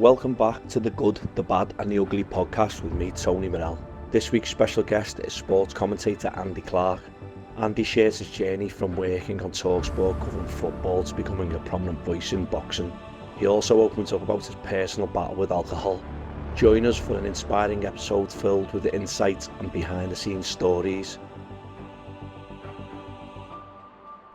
Welcome back to the Good, the Bad and the Ugly podcast with me, Tony Murrell. This week's special guest is sports commentator Andy Clarke. Andy shares his journey from working on TalkSport covering football to becoming a prominent voice in boxing. He also opens up about his personal battle with alcohol. Join us for an inspiring episode filled with insight and behind the scenes stories.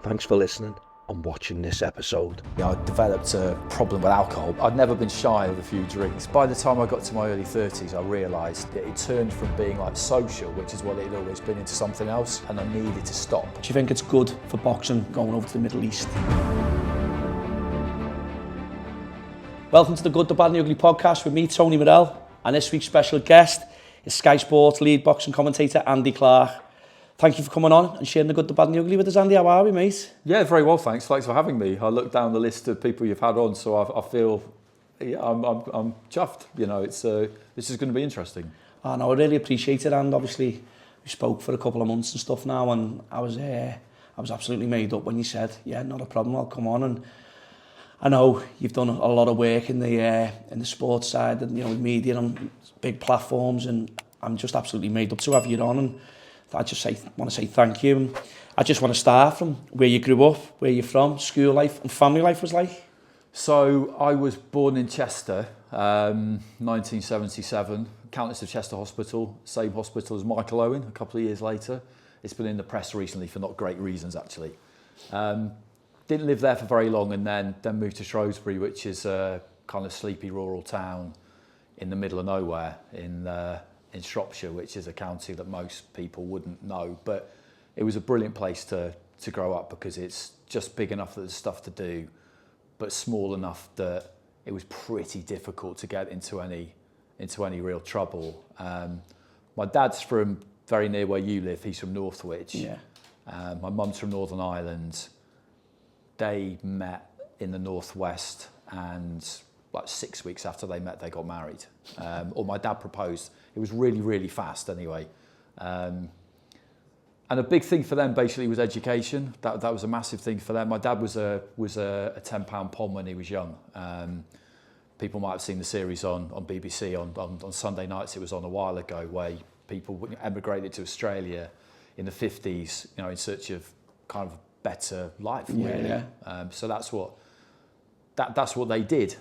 Thanks for listening and watching this episode. I developed a problem with alcohol. I'd never been shy of a few drinks. By the time I got to my early 30s, I realised that it turned from being like social, which is what it had always been, into something else, and I needed to stop. Do you think it's good for boxing going over to the Middle East? Welcome to the Good, the Bad and the Ugly podcast with me, Tony Murrell, and this week's special guest is Sky Sports lead boxing commentator Andy Clarke. Thank you for coming on and sharing the good, the bad and the ugly with us, Andy. How are we, mate? Yeah, very well, thanks. Thanks for having me. I looked down the list of people you've had on, so I feel I'm chuffed. You know, this is going to be interesting. I know, I really appreciate it, and obviously we spoke for a couple of months and stuff now, and I was absolutely made up when you said, yeah, not a problem, I'll come on. And I know you've done a lot of work in the sports side, and with media on big platforms, and I'm just absolutely made up to have you on. And I just want to say thank you. And I just want to start from where you grew up, where you're from, school life and family life was like. So I was born in Chester, 1977, Countess of Chester Hospital, same hospital as Michael Owen a couple of years later. It's been in the press recently for not great reasons, actually. Didn't live there for very long, and then moved to Shrewsbury, which is a kind of sleepy rural town in the middle of nowhere in Shropshire, which is a county that most people wouldn't know, but it was a brilliant place to grow up because it's just big enough that there's stuff to do, but small enough that it was pretty difficult to get into any real trouble. My dad's from very near where you live. He's from Northwich. Yeah. My mum's from Northern Ireland. They met in the Northwest, and like 6 weeks after they met, they got married. Or my dad proposed. It was really, really fast anyway. And a big thing for them basically was education. That was a massive thing for them. My dad was a £10 pom when he was young. People might have seen the series on BBC on Sunday nights. It was on a while ago, where people emigrated to Australia in the 50s, in search of kind of a better life, really. Yeah. So that's what they did.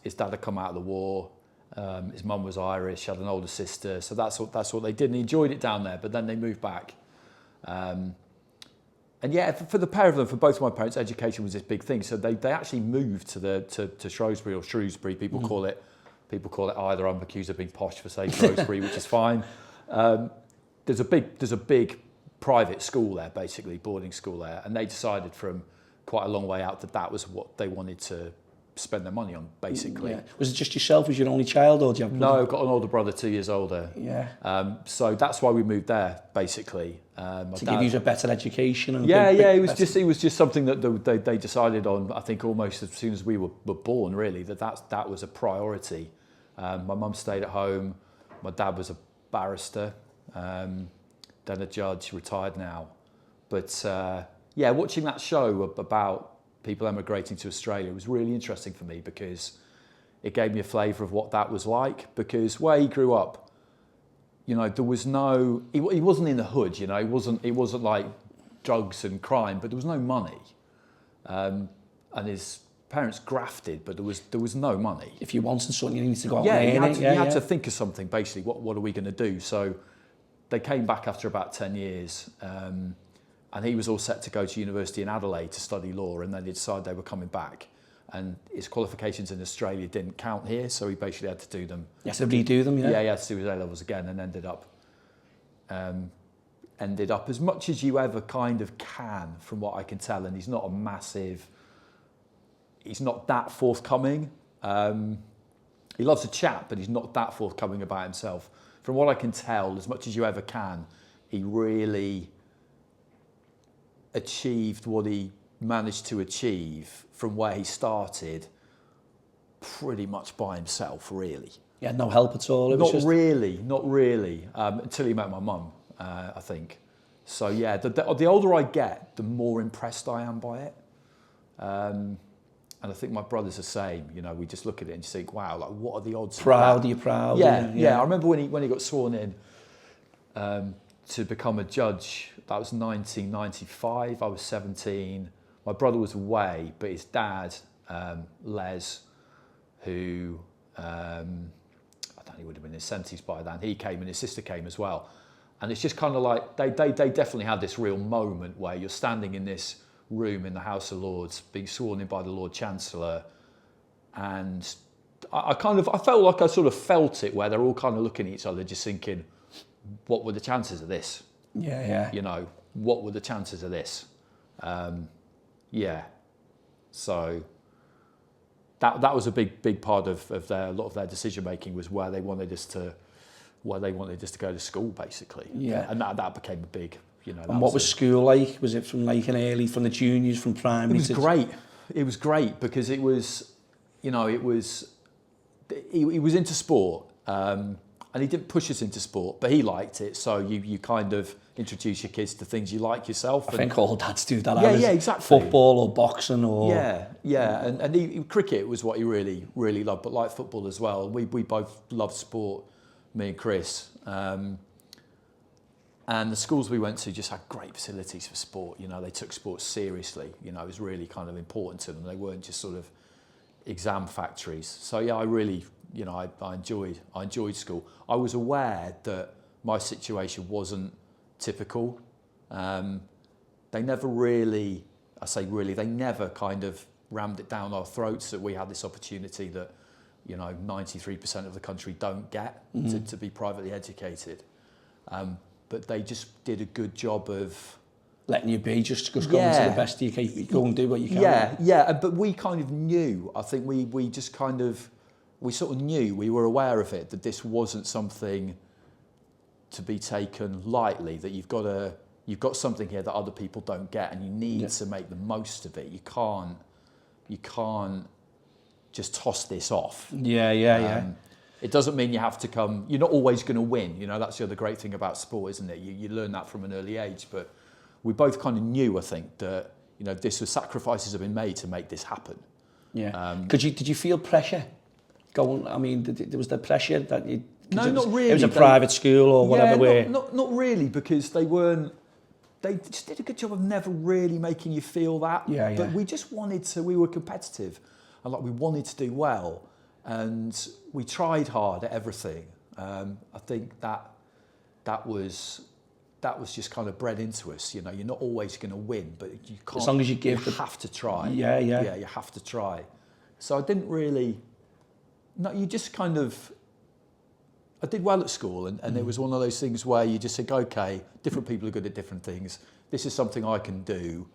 His dad had come out of the war. His mum was Irish, had an older sister, so that's what they did, and he enjoyed it down there. But then they moved back, and yeah, for the pair of them, for both of my parents, education was this big thing. So they actually moved to Shrewsbury or Shrewsbury. People call it either. I'm accused of being posh for saying Shrewsbury, which is fine. There's a big private school there, basically boarding school there, and they decided from quite a long way out that was what they wanted to spend their money on, basically. Yeah. Was it just yourself? Was your only child, or do you have? No, I've got an older brother, 2 years older. Yeah. So that's why we moved there, basically. To give you a better education. And it was just something that they decided on. I think almost as soon as we were born, really, that was a priority. My mum stayed at home. My dad was a barrister, then a judge, retired now. But watching that show about people emigrating to Australia was really interesting for me, because it gave me a flavour of what that was like. Because where he grew up, there was no, he wasn't in the hood, it wasn't like drugs and crime, but there was no money. And his parents grafted, but there was no money. If you wanted something, you needed to go out and earn it. You had to think of something, basically. What are we going to do? So they came back after about 10 years. And he was all set to go to university in Adelaide to study law, and then they decided they were coming back. And his qualifications in Australia didn't count here, so he basically had to do them. You had to redo them, yeah? Yeah, he had to do his A-levels again, and ended up as much as you ever kind of can, from what I can tell. And he's not that forthcoming. He loves to chat, but he's not that forthcoming about himself. From what I can tell, as much as you ever can, he really achieved what he managed to achieve from where he started pretty much by himself, really. Yeah, no help at all? Not really, until he met my mum, I think. So yeah, the older I get, the more impressed I am by it. I think my brother's the same. You know, we just look at it and just think, wow, like what are the odds? Proud, you're proud. Yeah. I remember when he got sworn in to become a judge. That was 1995. I was 17. My brother was away, but his dad, Les, who I don't know, he would have been in his 70s by then. He came and his sister came as well. And it's just kind of like they definitely had this real moment where you're standing in this room in the House of Lords, being sworn in by the Lord Chancellor, and I felt like I sort of felt it, where they're all kind of looking at each other, just thinking, what were the chances of this? Yeah. You know, what were the chances of this? So that was a big part of a lot of their decision making, was where they wanted us to go to school, basically. Yeah. And that became a big, you know. And what was school like? Was it from like from the juniors, from primary? It was great. It was great because it was, you know, he was into sport, and he didn't push us into sport, but he liked it. So you kind of introduce your kids to things you like yourself. I think all dads do that. Yeah, exactly. Football or boxing or... Yeah. And cricket was what he really loved, but like football as well. We both loved sport, me and Chris. And the schools we went to just had great facilities for sport. You know, they took sport seriously. You know, it was really kind of important to them. They weren't just sort of exam factories. So yeah, I really, you know, I enjoyed school. I was aware that my situation wasn't typical. They never really, they never kind of rammed it down our throats that we had this opportunity that, you know, 93% of the country don't get to be privately educated. But they just did a good job of letting you be, just go into the best you can, go and do what you can. Yeah. But we kind of knew. I think we sort of knew. We were aware of it, that this wasn't something to be taken lightly. That you've got something here that other people don't get, and you need to make the most of it. You can't just toss this off. Yeah. It doesn't mean you have to come. You're not always going to win. You know, that's the other great thing about sport, isn't it? You learn that from an early age. But we both kind of knew, I think, that, you know, sacrifices have been made to make this happen. Yeah. Did you feel pressure going? I mean, was there pressure that you? No, not really. It was a private school or whatever. Yeah, not really, because they weren't. They just did a good job of never really making you feel that. Yeah. But we just wanted to. We were competitive, and we wanted to do well. And we tried hard at everything. I think that was just kind of bred into us. You know, you're not always going to win, but you can't. As long as you give, you have to try. Yeah. Yeah, you have to try. So I didn't really. No, you just kind of. I did well at school, and it was one of those things where you just think, okay, different people are good at different things. This is something I can do.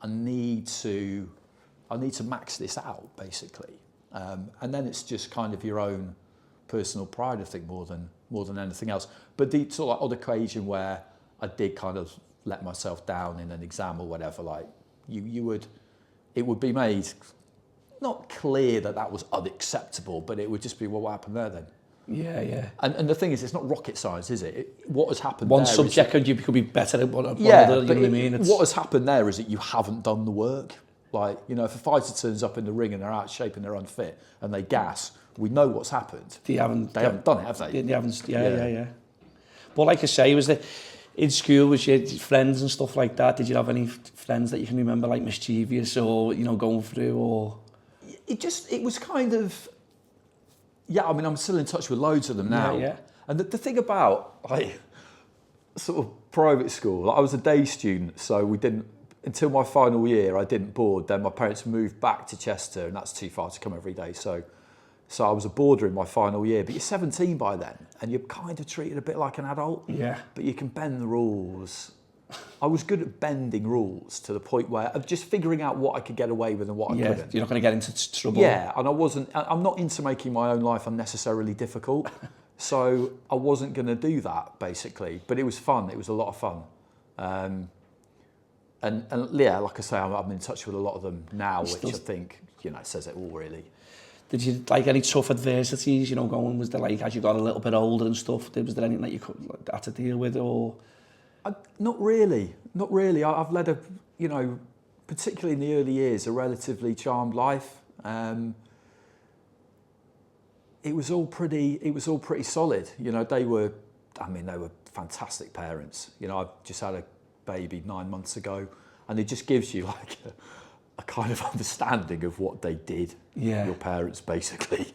I need to max this out, basically. And then it's just kind of your own personal pride, I think, more than anything else. But the sort of odd occasion where I did kind of let myself down in an exam or whatever, like it would be made not clear that was unacceptable, but it would just be, well, what happened there then? Yeah. And the thing is, it's not rocket science, is it? What has happened one there subject and you could be better at one other, you know what I mean? What has happened there is that you haven't done the work. Like, you know, if a fighter turns up in the ring and they're out of shape and they're unfit and they gas, we know what's happened. They haven't done it, have they? They haven't. Yeah. But like I say, was it in school? Was your friends and stuff like that? Did you have any friends that you can remember, like mischievous or, you know, going through or? It was kind of. Yeah, I mean, I'm still in touch with loads of them now. Yeah. And the thing about like sort of private school, like, I was a day student, so we didn't. Until my final year, I didn't board. Then my parents moved back to Chester, and that's too far to come every day. So I was a boarder in my final year. But you're 17 by then, and you're kind of treated a bit like an adult. Yeah. But you can bend the rules. I was good at bending rules to the point where of just figuring out what I could get away with and what I couldn't. You're not going to get into trouble. Yeah, and I'm not into making my own life unnecessarily difficult. So I wasn't going to do that, basically. But it was fun. It was a lot of fun. And yeah, like I say, I'm in touch with a lot of them now, which I think, you know, says it all, really. Did you like any tough adversities, you know, was there like, as you got a little bit older and stuff, was there anything that you had to deal with or? Not really. I've led a, you know, particularly in the early years, a relatively charmed life. It was all pretty solid. You know, they were fantastic parents. You know, I've just had a baby 9 months ago, and it just gives you like a kind of understanding of what they did. Yeah. Your parents, basically.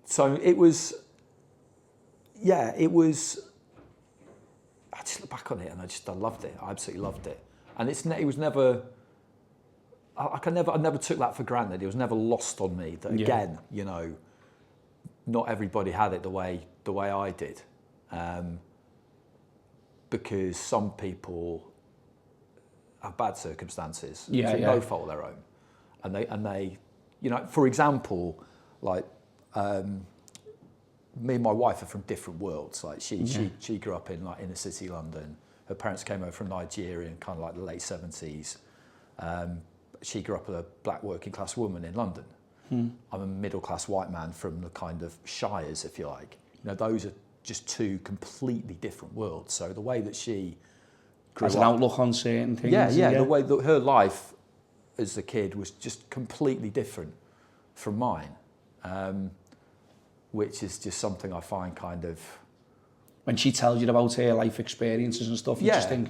So it was. I just look back on it and I loved it. I absolutely loved it, and it was never. I never took that for granted. It was never lost on me that again, you know, not everybody had it the way I did, because some people have bad circumstances through no fault of their own, and they, you know, for example, like. Me and my wife are from different worlds. Like she grew up in like inner city London. Her parents came over from Nigeria in kind of like the late 70s. She grew up as a black working class woman in London. I'm a middle class white man from the kind of shires, if you like. You know, those are just two completely different worlds. So the way that she grew as an outlook on certain things. The way that her life as a kid was just completely different from mine. Which is just something I find kind of... When she tells you about her life experiences and stuff, you just think...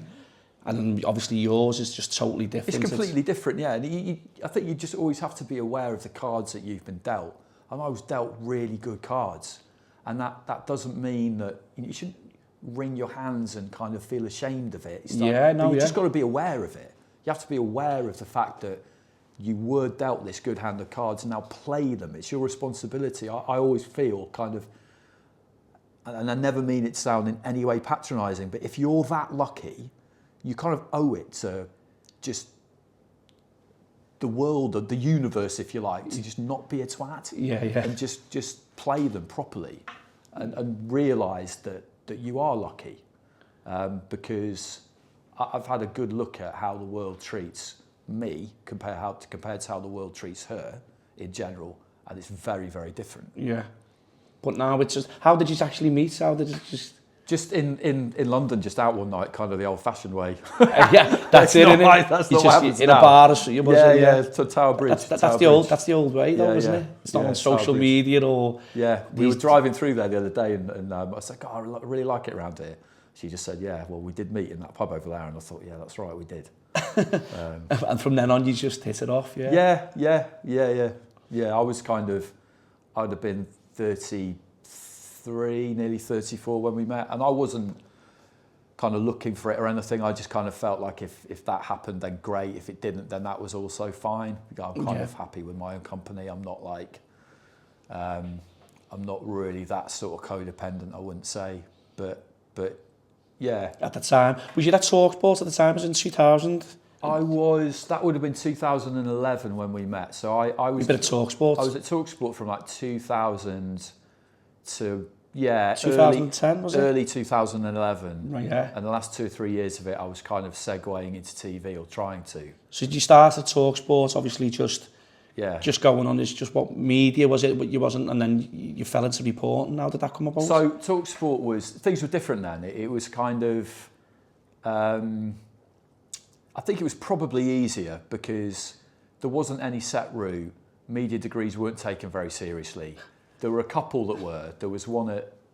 And obviously yours is just totally different. It's completely different, yeah. And I think you just always have to be aware of the cards that you've been dealt. And I was dealt really good cards. And that doesn't mean that... You shouldn't wring your hands and kind of feel ashamed of it. You just got to be aware of it. You have to be aware of the fact that you were dealt this good hand of cards and now play them. It's your responsibility. I always feel kind of, and I never mean it to sound in any way patronising, but if you're that lucky, you kind of owe it to just the world or the universe, if you like, to just not be a twat. And just play them properly and realise that you are lucky. Because I've had a good look at how the world treats me compared to how the world treats her in general, and it's very, very different. Yeah, but now it's just, how did you actually meet? How did it just in London, just out one night, kind of the old-fashioned way. That's it, isn't it? That's not what happens in now. a bar, to Tower Bridge. That's the old way, though, isn't it? It's not on social media or. Yeah, we were driving through there the other day, and I was like, I really like it around here. She just said, yeah, well, we did meet in that pub over there, and I thought, yeah, that's right, we did. And from then on, you just hit it off, Yeah. I was I'd have been 33, nearly 34 when we met, and I wasn't kind of looking for it or anything. I just kind of felt like if that happened, then great. If it didn't, then that was also fine. I'm kind of happy with my own company. I'm not like, I'm not really that sort of codependent, I wouldn't say, but. Yeah. At the time. Was you at TalkSport at the time? It was in 2000? That would have been 2011 when we met. So I was... You've been at TalkSport? I was at TalkSport from like 2000 to, 2010, was it? Early 2011. Right, yeah. And the last 2 or 3 years of it, I was kind of segueing into TV or trying to. So did you start at TalkSport, obviously just going on as just what media was it, but you wasn't, and then you fell into reporting. How did that come about? So TalkSport things were different then. It was kind of, I think it was probably easier because there wasn't any set route. Media degrees weren't taken very seriously. There were a couple that were. There was one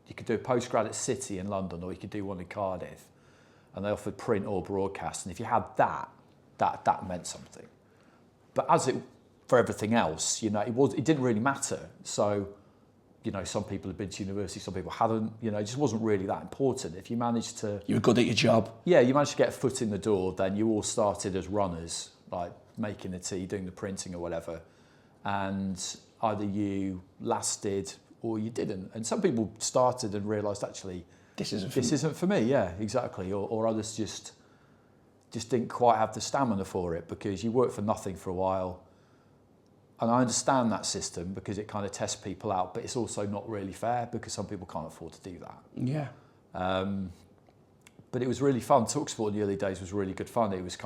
you could do a postgrad at City in London, or you could do one in Cardiff, and they offered print or broadcast. And if you had that meant something. But for everything else, you know, it didn't really matter. So, you know, some people had been to university, some people hadn't. You know, it just wasn't really that important. If you managed to... You were good at your job. Yeah, you managed to get a foot in the door, then you all started as runners, like making the tea, doing the printing or whatever. And either you lasted or you didn't. And some people started and realised, actually, this isn't for me. Yeah, exactly. Or others just didn't quite have the stamina for it because you work for nothing for a while. And I understand that system because it kind of tests people out, but it's also not really fair because some people can't afford to do that. Yeah. But it was really fun. TalkSport in the early days was really good fun. It was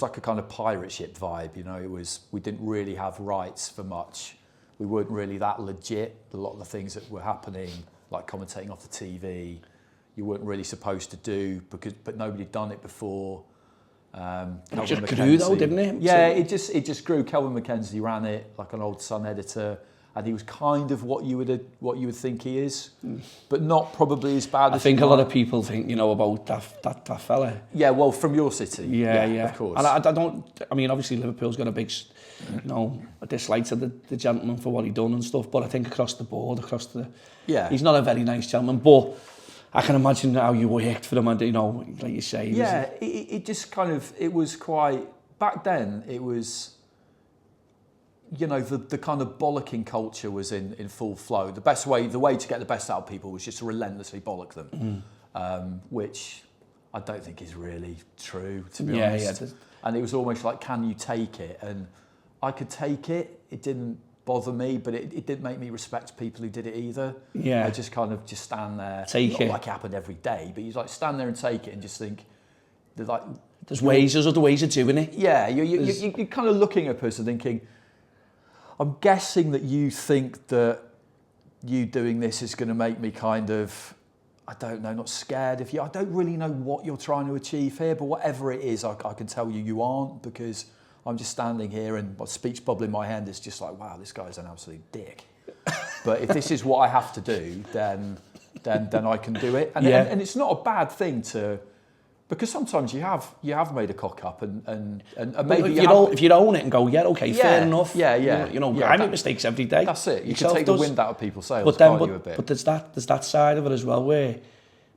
like a kind of pirate ship vibe, you know. We didn't really have rights for much. We weren't really that legit. A lot of the things that were happening, like commentating off the TV, you weren't really supposed to do but nobody had done it before. It just grew though, didn't it? Yeah, it just grew. Kelvin Mackenzie ran it like an old Sun editor, and he was kind of what you would think he is, but not probably as bad. I think a lot of people think about that fella. Yeah, well, from your city. Yeah, of course. And I don't. I mean, obviously Liverpool's got a big, a dislike to the gentleman for what he done and stuff. But I think across the board, he's not a very nice gentleman. But I can imagine how you worked for him, and like you say. Yeah, it just kind of, it was quite, back then it was, the kind of bollocking culture was in full flow. The way to get the best out of people was just to relentlessly bollock them, which I don't think is really true, to be honest. Yeah. And it was almost like, can you take it? And I could take it. It didn't bother me, but it didn't make me respect people who did it either. Yeah. I just kind of stand there. Take it. Not like it happened every day, but you like stand there and take it and just think, there's other ways of doing it. Yeah, you're kind of looking at a person thinking, I'm guessing that you think that you doing this is going to make me kind of, I don't know, not scared of you. I don't really know what you're trying to achieve here, but whatever it is, I can tell you aren't, because I'm just standing here and my speech bubble in my hand is just like, wow, this guy's an absolute dick. But if this is what I have to do, then I can do it. And, and it's not a bad thing to, because sometimes you have made a cock up and maybe if you own it and go, fair enough. I make mistakes every day. That's it. You can take the wind out of people's sails. But there's that side of it as well, where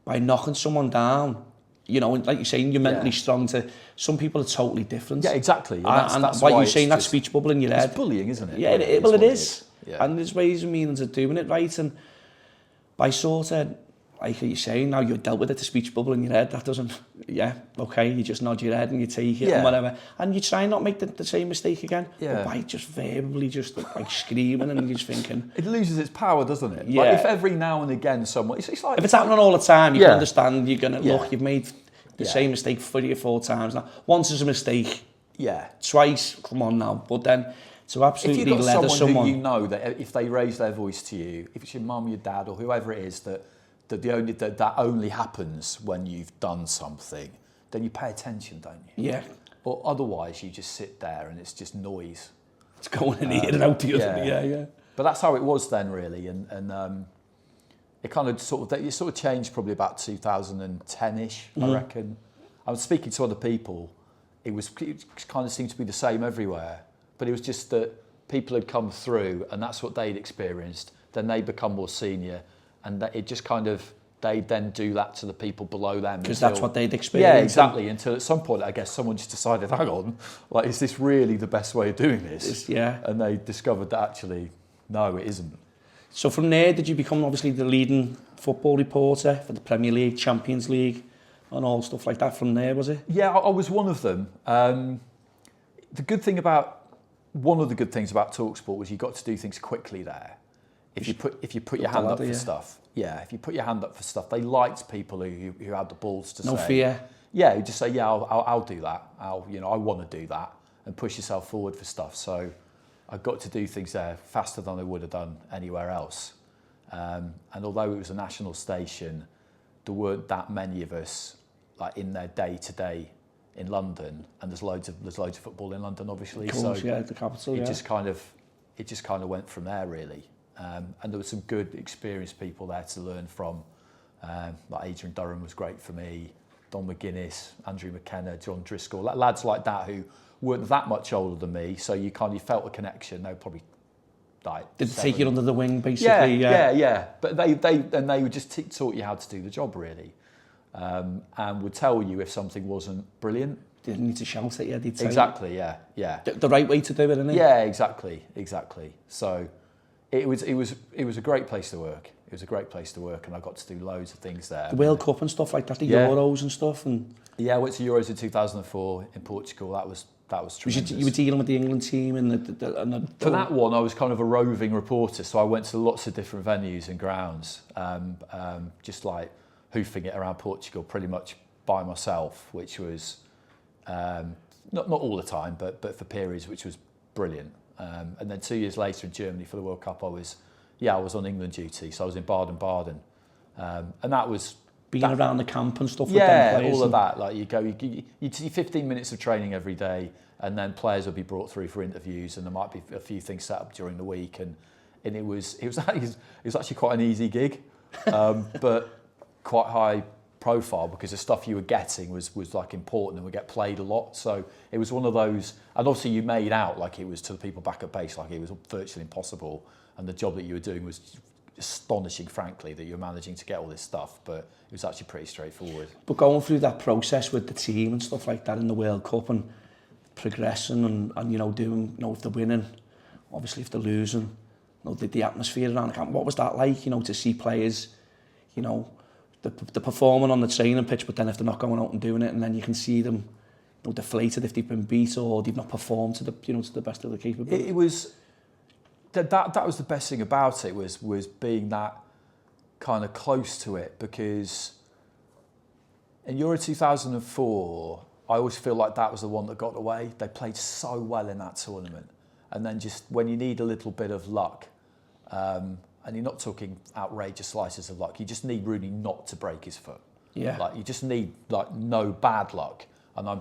by knocking someone down, and like you're saying, you're mentally strong. Some people are totally different. Yeah, exactly. And that's why you're saying that speech bubble in your head. It's bullying, isn't it? Yeah, it is. Yeah. And there's ways and means of doing it right, and by sort of, like you're saying, now you've dealt with it, the speech bubble in your head, that doesn't, you just nod your head and you take it and whatever. And you try and not make the same mistake again. Yeah. But by just verbally, just like screaming and you're just thinking. It loses its power, doesn't it? Yeah. Like if every now and again someone, it's like. If it's happening all the time, you can understand, you're going to, look, you've made the same mistake 3 or 4 times now. Once is a mistake. Yeah. Twice, come on now. But then to absolutely if you've got someone who you know that if they raise their voice to you, if it's your mum, your dad or whoever it is, that only happens when you've done something, then you pay attention, don't you? Yeah. Or otherwise you just sit there and it's just noise. It's going in here and out the other. Yeah. But that's how it was then, really, and it kind of sort of changed probably about 2010ish, I reckon. I was speaking to other people. It kind of seemed to be the same everywhere, but it was just that people had come through and that's what they'd experienced. Then they become more senior. And that it just kind of, they then do that to the people below them. Because that's what they'd experienced. Yeah, exactly. Until at some point, I guess someone just decided, hang on, like, is this really the best way of doing this? Yeah. And they discovered that actually, no, it isn't. So from there, did you become obviously the leading football reporter for the Premier League, Champions League, and all stuff like that from there, was it? Yeah, I was one of them. One of the good things about TalkSport was you got to do things quickly there. If you put your hand up for stuff, if you put your hand up for stuff, they liked people who had the balls to say. No fear. Yeah, you just say, I'll do that. I want to do that, and push yourself forward for stuff. So I got to do things there faster than I would have done anywhere else. And although it was a national station, there weren't that many of us like in their day to day in London, and there's loads of football in London, obviously. Of course, so the capital. It just kind of went from there, really. And there were some good, experienced people there to learn from. Like Adrian Durham was great for me, Don McGuinness, Andrew McKenna, John Driscoll, lads like that who weren't that much older than me, so you felt a connection. They were probably like did take you under the wing, basically. Yeah. But they would just taught you how to do the job, really, and would tell you if something wasn't brilliant. Didn't need to shout at you, did they? Exactly. Yeah. The right way to do it, isn't it? Yeah, exactly. So. It was a great place to work. It was a great place to work, and I got to do loads of things there. The World Cup and stuff like that, the Euros and stuff, and I went to Euros in 2004 in Portugal. That was tremendous. You were dealing with the England team and for that one, I was kind of a roving reporter, so I went to lots of different venues and grounds, just like hoofing it around Portugal, pretty much by myself, which was not all the time, but for periods, which was brilliant. And then 2 years later in Germany for the World Cup, I was on England duty, so I was in Baden-Baden, and that was being around the camp and stuff with them players. Yeah, all of that. Like you see 15 minutes of training every day, and then players will be brought through for interviews, and there might be a few things set up during the week, and it was actually quite an easy gig, but quite high profile because the stuff you were getting was like important and would get played a lot. So it was one of those, and obviously you made out like it was to the people back at base like it was virtually impossible, and the job that you were doing was astonishing, frankly, that you're managing to get all this stuff, but it was actually pretty straightforward. But going through that process with the team and stuff like that in the World Cup and progressing and you know, doing, you know, if they're winning, obviously if they're losing, you know, the atmosphere around the camp, what was that like, you know, to see players, you know, the performing on the training pitch, but then if they're not going out and doing it, and then you can see them, you know, deflated if they've been beat or they've not performed to the, you know, to the best of their capability. It was that was the best thing about it was being that kind of close to it, because in Euro 2004, I always feel like that was the one that got away. They played so well in that tournament, and then just when you need a little bit of luck. And you're not talking outrageous slices of luck. You just need Rooney not to break his foot. Yeah. Like you just need like no bad luck. And I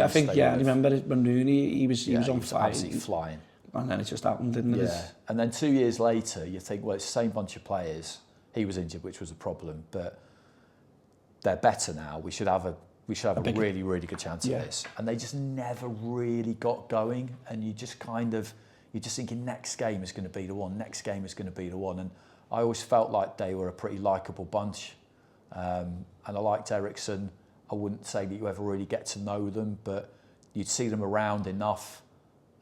think I remember when Rooney he was on fire, absolutely flying. And then it just happened, didn't it? Yeah. And then 2 years later, you think, well, it's the same bunch of players. He was injured, which was a problem, but they're better now. We should have a really, really good chance of this. And they just never really got going, and you just kind of. You're just thinking next game is going to be the one, next game is going to be the one. And I always felt like they were a pretty likeable bunch. And I liked Ericsson. I wouldn't say that you ever really get to know them, but you'd see them around enough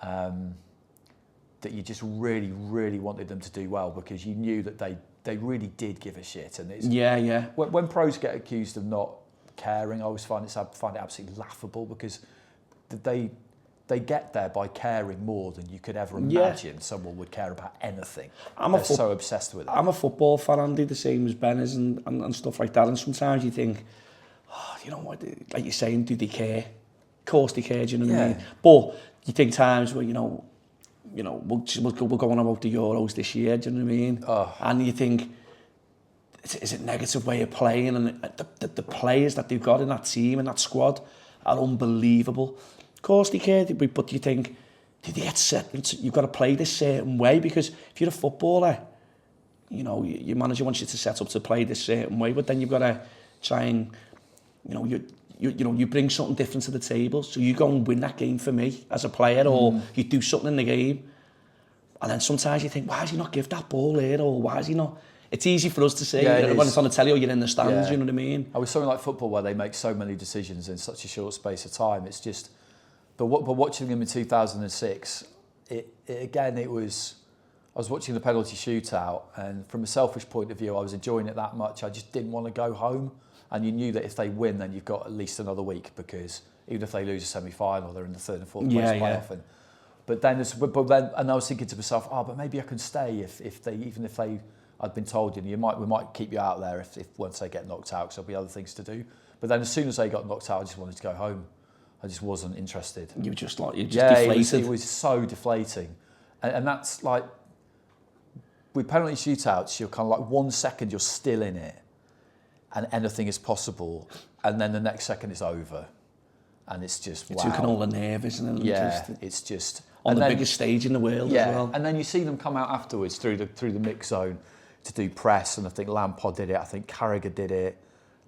that you just really, really wanted them to do well, because you knew that they really did give a shit. And it's, when pros get accused of not caring, I always find it absolutely laughable, because they get there by caring more than you could ever imagine someone would care about anything. They're so obsessed with it. I'm a football fan, Andy, the same as Ben is and stuff like that. And sometimes you think, you know what, like you're saying, do they care? Of course they care, do you know what I mean? But you think times where, you know, we're going about the Euros this year, do you know what I mean? And you think, is it a negative way of playing? And the players that they've got in that team and that squad are unbelievable. Of course they care, but you think, did they get set? You've got to play this certain way, because if you're a footballer, you know, your manager wants you to set up to play this certain way, but then you've got to try and, you know, you bring something different to the table. So you go and win that game for me as a player, or you do something in the game, and then sometimes you think, why does he not give that ball here, or why is he not? It's easy for us to say when it's on the telly or you're in the stands, you know what I mean? I was something like football where they make so many decisions in such a short space of time. It's just. But watching them in 2006, I was watching the penalty shootout, and from a selfish point of view, I was enjoying it that much. I just didn't want to go home, and you knew that if they win, then you've got at least another week, because even if they lose a semi-final, they're in the third and fourth place playoff. But then, and I was thinking to myself, but maybe I can stay if I'd been told, you know, we might keep you out there if once they get knocked out, because there'll be other things to do. But then as soon as they got knocked out, I just wanted to go home. I just wasn't interested. You're just deflated. It was so deflating. And that's like, with penalty shootouts, you're kind of like 1 second you're still in it and anything is possible, and then the next second it's over. And it's just, wow. It's taking all the nerve, isn't it? Yeah, it's just... On the biggest stage in the world as well. And then you see them come out afterwards through the mix zone to do press, and I think Lampard did it, I think Carragher did it,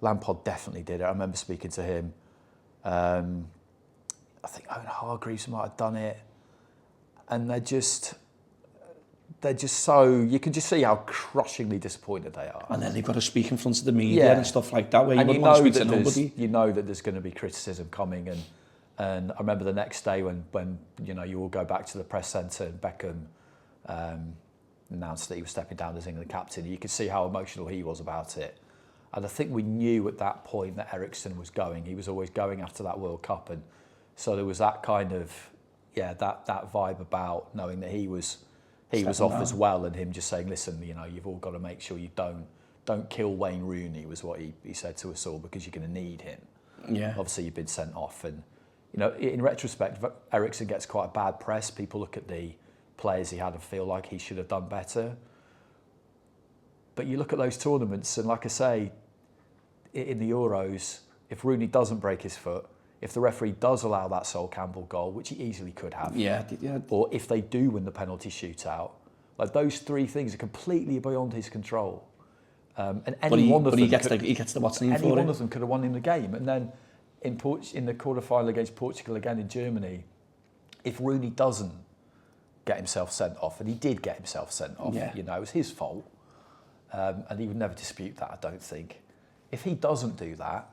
Lampard definitely did it. I remember speaking to him. I think Owen Hargreaves might have done it, and they're just so, you can just see how crushingly disappointed they are. And then they've got to speak in front of the media and stuff like that, where you wouldn't want to speak to nobody. You know that there's going to be criticism coming, and I remember the next day when you know, you all go back to the press centre and Beckham announced that he was stepping down as England captain. You could see how emotional he was about it. And I think we knew at that point that Ericsson was going. He was always going after that World Cup, and so there was that kind of that vibe about knowing that he was off as well, and him just saying, listen, you know, you've all got to make sure you don't kill Wayne Rooney, was what he said to us all, because you're going to need him. Yeah. Obviously you've been sent off, and you know, in retrospect, Ericsson gets quite a bad press. People look at the players he had and feel like he should have done better. But you look at those tournaments, and like I say, in the Euros, if Rooney doesn't break his foot, if the referee does allow that Sol Campbell goal, which he easily could have, or if they do win the penalty shootout, like those three things are completely beyond his control. And any one of them, he gets the what's name for it. Any one of them could have won him the game. And then in the quarter-final against Portugal again in Germany, if Rooney doesn't get himself sent off, and he did get himself sent off, you know, it was his fault, and he would never dispute that, I don't think. If he doesn't do that,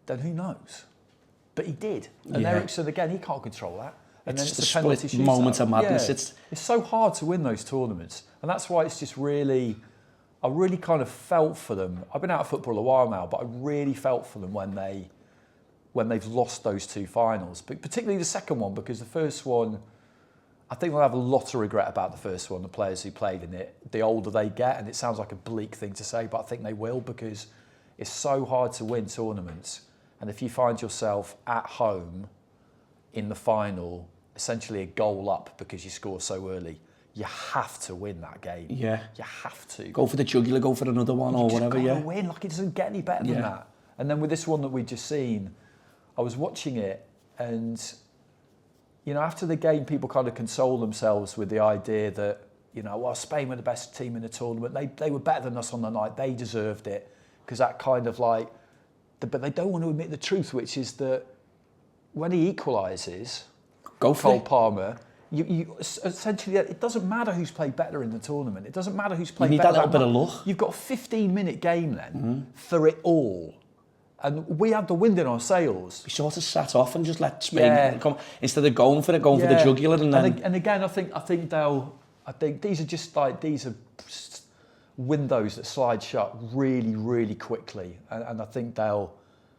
then who knows? But he did. And Eriksen, again, he can't control that. And it's then just a penalty split moment of madness. It's so hard to win those tournaments. And that's why it's just really... I really kind of felt for them. I've been out of football a while now, but I really felt for them when they've lost those two finals. But particularly the second one, because the first one, I think they'll have a lot of regret about the first one, the players who played in it, the older they get. And it sounds like a bleak thing to say, but I think they will, because it's so hard to win tournaments. And if you find yourself at home in the final, essentially a goal up because you score so early, you have to win that game. Yeah. You have to. Go for the jugular, go for another one or whatever, you just gotta win. Like, it doesn't get any better than that. And then with this one that we've just seen, I was watching it and, you know, after the game, people kind of console themselves with the idea that, you know, well, Spain were the best team in the tournament. They were better than us on the night. They deserved it. Because that kind of like... But they don't want to admit the truth, which is that when he equalises, Cole Palmer... You essentially, it doesn't matter who's played better in the tournament. It doesn't matter who's played better. You need that little bit of luck. You've got a 15-minute game then for it all. And we had the wind in our sails. We sort of sat off and just let Spain come, instead of going for the jugular. And again, I think these are just like, these are windows that slide shut really, really quickly. And I think I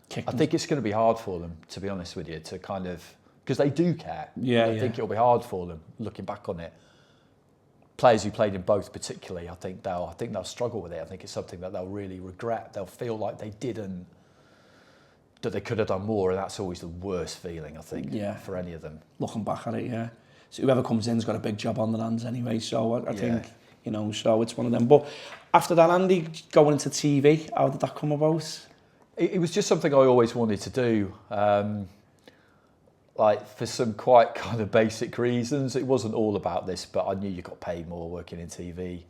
think it's going to be hard for them, to be honest with you, to kind of... Because they do care. I think it'll be hard for them, looking back on it. Players who played in both particularly, I think they'll struggle with it. I think it's something that they'll really regret. They'll feel like they didn't, that they could have done more, and that's always the worst feeling, I think, for any of them. Looking back at it, So whoever comes in's got a big job on their hands anyway, so I think, you know, so it's one of them. But after that, Andy, going into TV, how did that come about? It was just something I always wanted to do. Like, for some quite kind of basic reasons. It wasn't all about this, but I knew you got paid more working in TV.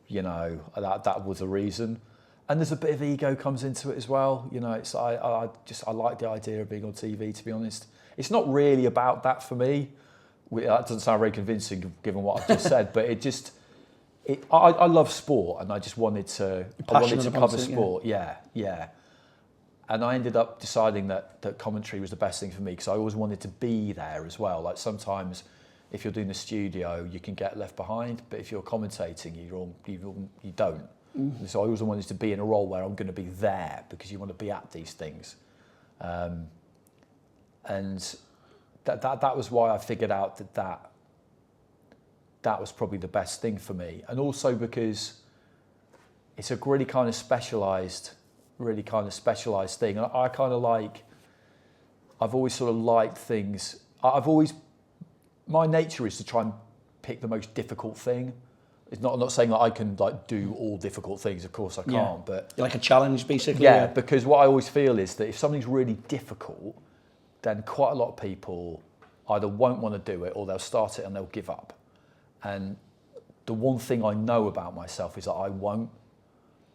You know, that was a reason. And there's a bit of ego comes into it as well. You know, it's I like the idea of being on TV, to be honest. It's not really about that for me. That doesn't sound very convincing given what I've just said, but I love sport, and I just wanted to cover sport. Yeah. And I ended up deciding that commentary was the best thing for me, because I always wanted to be there as well. Like, sometimes if you're doing the studio, you can get left behind, but if you're commentating, you don't. Mm-hmm. So I always wanted to be in a role where I'm going to be there, because you want to be at these things. And that was why I figured out that was probably the best thing for me. And also because it's a really kind of specialised thing. And I kind of like, I've always sort of liked things. My nature is to try and pick the most difficult thing. I'm not saying that I can like do all difficult things, of course I can't, but... You're like a challenge, basically. Yeah, because what I always feel is that if something's really difficult, then quite a lot of people either won't want to do it, or they'll start it and they'll give up. And the one thing I know about myself is that I won't.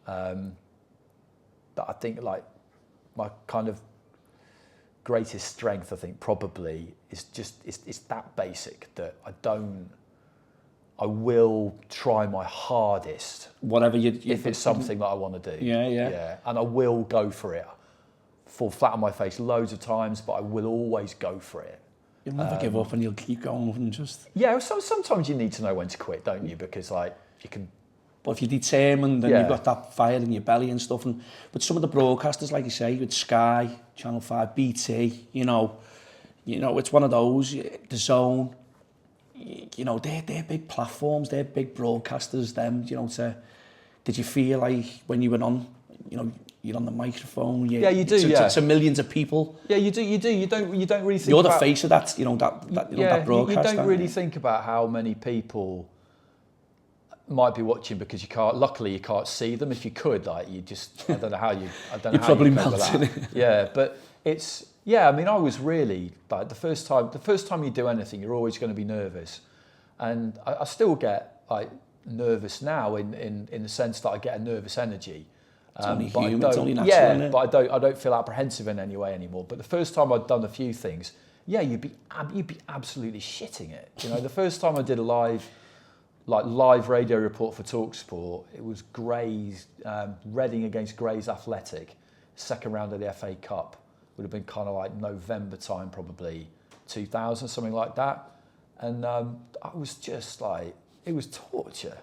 That I think, like, my kind of greatest strength, I think, probably is just it's that basic, that I will try my hardest, whatever if it's something that I want to do. Yeah, and I will go for it. Fall flat on my face loads of times, but I will always go for it. You'll never give up, and you'll keep going and just... Yeah, sometimes you need to know when to quit, don't you? Because, like, you can... But if you're determined and you've got that fire in your belly and stuff, but some of the broadcasters, like you say, with Sky, Channel 5, BT, you know, it's one of those, The Zone, you know, they're big platforms, they're big broadcasters, did you feel like when you went on, you know, you're on the microphone, you do, to millions of people? Yeah, you do. You don't really think you're the face of that, that broadcast. You don't really think about how many people might be watching because you can't. Luckily, you can't see them. If you could, like, you just, I don't know how you. I don't know You're how probably you cope with melting. that. Yeah, but it's, yeah. I mean, I was really like the first time you do anything, you're always going to be nervous, and I still get like nervous now in the sense that I get a nervous energy. It's only But I human, it's don't- only natural, yeah, isn't it? but I don't feel apprehensive in any way anymore. But the first time I'd done a few things, yeah, you'd be absolutely shitting it. You know, the first time I did a live radio report for TalkSport, it was Gray's Reading against Gray's Athletic, second round of the FA Cup. Would have been kind of like November time, probably 2000, something like that. And I was just like, it was torture.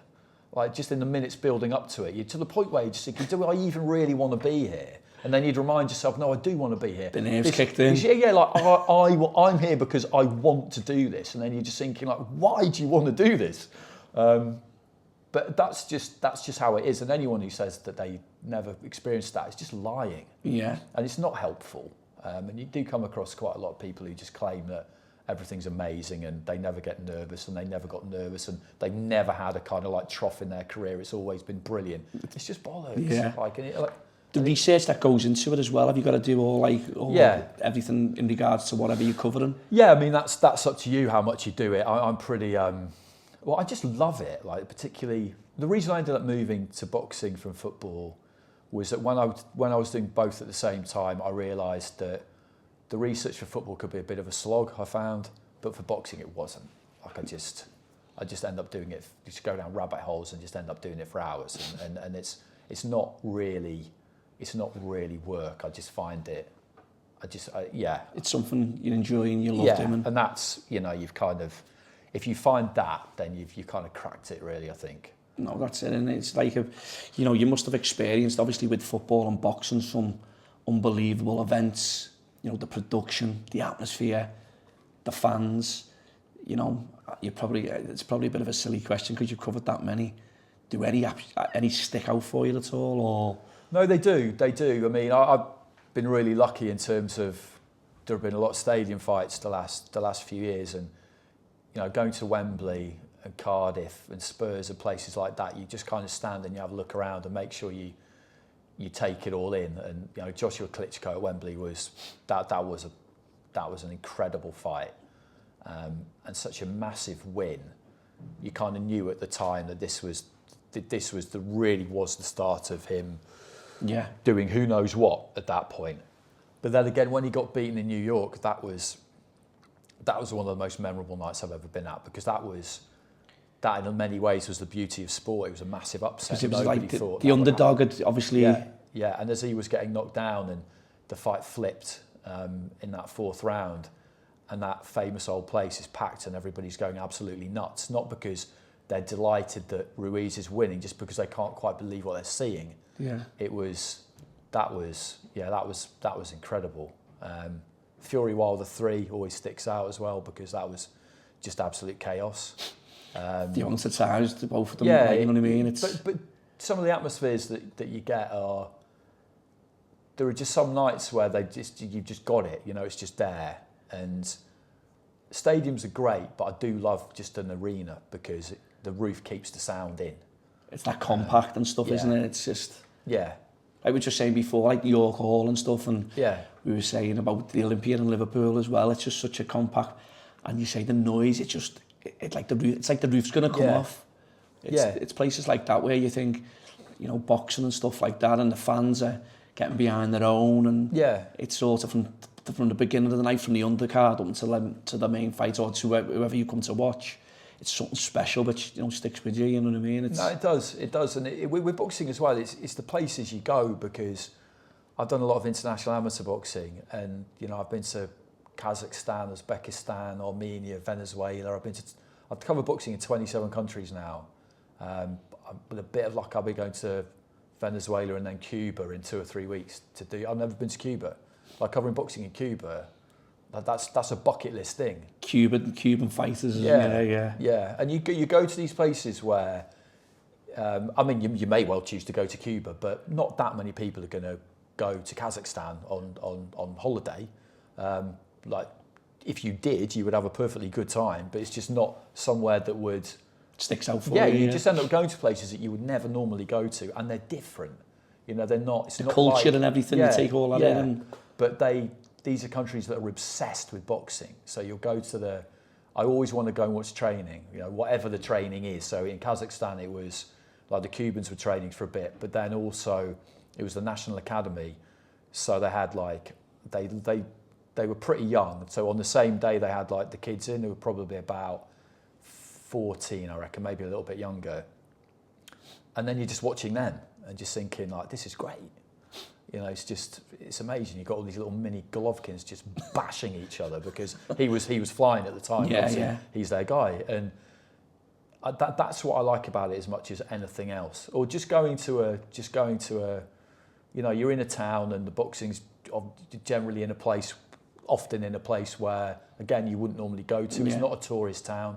Like, just in the minutes building up to it, you to the point where you just think, do I even really want to be here? And then you'd remind yourself, no, I do want to be here. The nerves kicked in. Yeah, like I'm here because I want to do this. And then you're just thinking, like, why do you want to do this? But that's just how it is. And anyone who says that they never experienced that is just lying. Yeah. And it's not helpful. And you do come across quite a lot of people who just claim that everything's amazing and they never get nervous and they never got nervous and they've never had a kind of like trough in their career. It's always been brilliant. It's just bollocks. Yeah. The research that goes into it as well. Have you got to do all everything in regards to whatever you're covering? Yeah, I mean that's up to you how much you do it. I'm pretty well, I just love it. Like, particularly the reason I ended up moving to boxing from football was that when I was doing both at the same time, I realised that the research for football could be a bit of a slog, I found, but for boxing it wasn't. Like, I just end up doing it, just go down rabbit holes and just end up doing it for hours, and it's not really work. I just find it, yeah. It's something you enjoy and you love doing. And that's, you know, you've kind of, if you find that, then you've kind of cracked it, really, I think. No, that's it, and it's like, you must have experienced, obviously, with football and boxing, some unbelievable events. You know, the production, the atmosphere, the fans. You know, it's probably a bit of a silly question because you've covered that many. Do any stick out for you at all, or? No, they do. I mean, I've been really lucky in terms of there have been a lot of stadium fights the last few years, and you know, going to Wembley and Cardiff and Spurs and places like that, you just kind of stand and you have a look around and make sure you take it all in. And you know, Joshua Klitschko at Wembley was an incredible fight, and such a massive win. You kind of knew at the time that this was the start of him doing who knows what at that point. But then again, when he got beaten in New York, that was one of the most memorable nights I've ever been at, because that in many ways was the beauty of sport. It was a massive upset. It was Nobody like thought the underdog had obviously... Yeah, and as he was getting knocked down and the fight flipped in that fourth round, and that famous old place is packed and everybody's going absolutely nuts, not because they're delighted that Ruiz is winning, just because they can't quite believe what they're seeing. Yeah. That was incredible. Fury Wilder 3 always sticks out as well, because that was just absolute chaos. The onset times, both of them, yeah, you know what I mean? But some of the atmospheres that you get are, there are just some nights where you've just got it, you know, it's just there. And stadiums are great, but I do love just an arena because the roof keeps the sound in. It's that compact and stuff, isn't it? It's just... Yeah. Like we were just saying before, like York Hall and stuff, and we were saying about the Olympia in Liverpool as well. It's just such a compact, and you say the noise, it's like the roof's going to come off. It's places like that where you think, you know, boxing and stuff like that, and the fans are getting behind their own, and it's sort of from the beginning of the night, from the undercard up until to the main fight, or to whoever you come to watch. It's something special, but you know, sticks with you. You know what I mean? No, it does, and with boxing as well, it's the places you go, because I've done a lot of international amateur boxing, and you know, I've been to Kazakhstan, Uzbekistan, Armenia, Venezuela. I've covered boxing in 27 countries now. With a bit of luck, I'll be going to Venezuela and then Cuba in 2 or 3 weeks to do. I've never been to Cuba. Like, covering boxing in Cuba, that's a bucket list thing. Cuban fighters. Yeah. And you go to these places where, I mean, you may well choose to go to Cuba, but not that many people are going to go to Kazakhstan on holiday. Like, if you did, you would have a perfectly good time, but it's just not somewhere that would sticks out for you. you. You just end up going to places that you would never normally go to, and they're different. You know, they're not. It's the not culture like, and everything. You take all that in. And but these are countries that are obsessed with boxing. So you'll go to I always want to go and watch training. You know, whatever the training is. So in Kazakhstan, it was like the Cubans were training for a bit, but then also it was the National Academy. So they had like they were pretty young. So on the same day they had like the kids in, who were probably about 14, I reckon, maybe a little bit younger. And then you're just watching them and just thinking like, this is great. You know, it's amazing. You've got all these little mini Golovkins just bashing each other because he was flying at the time. Yeah. He's their guy. And that's what I like about it as much as anything else. Or just going to a, you know, you're in a town and the boxing's generally often in a place where, again, you wouldn't normally go to. It's not a tourist town.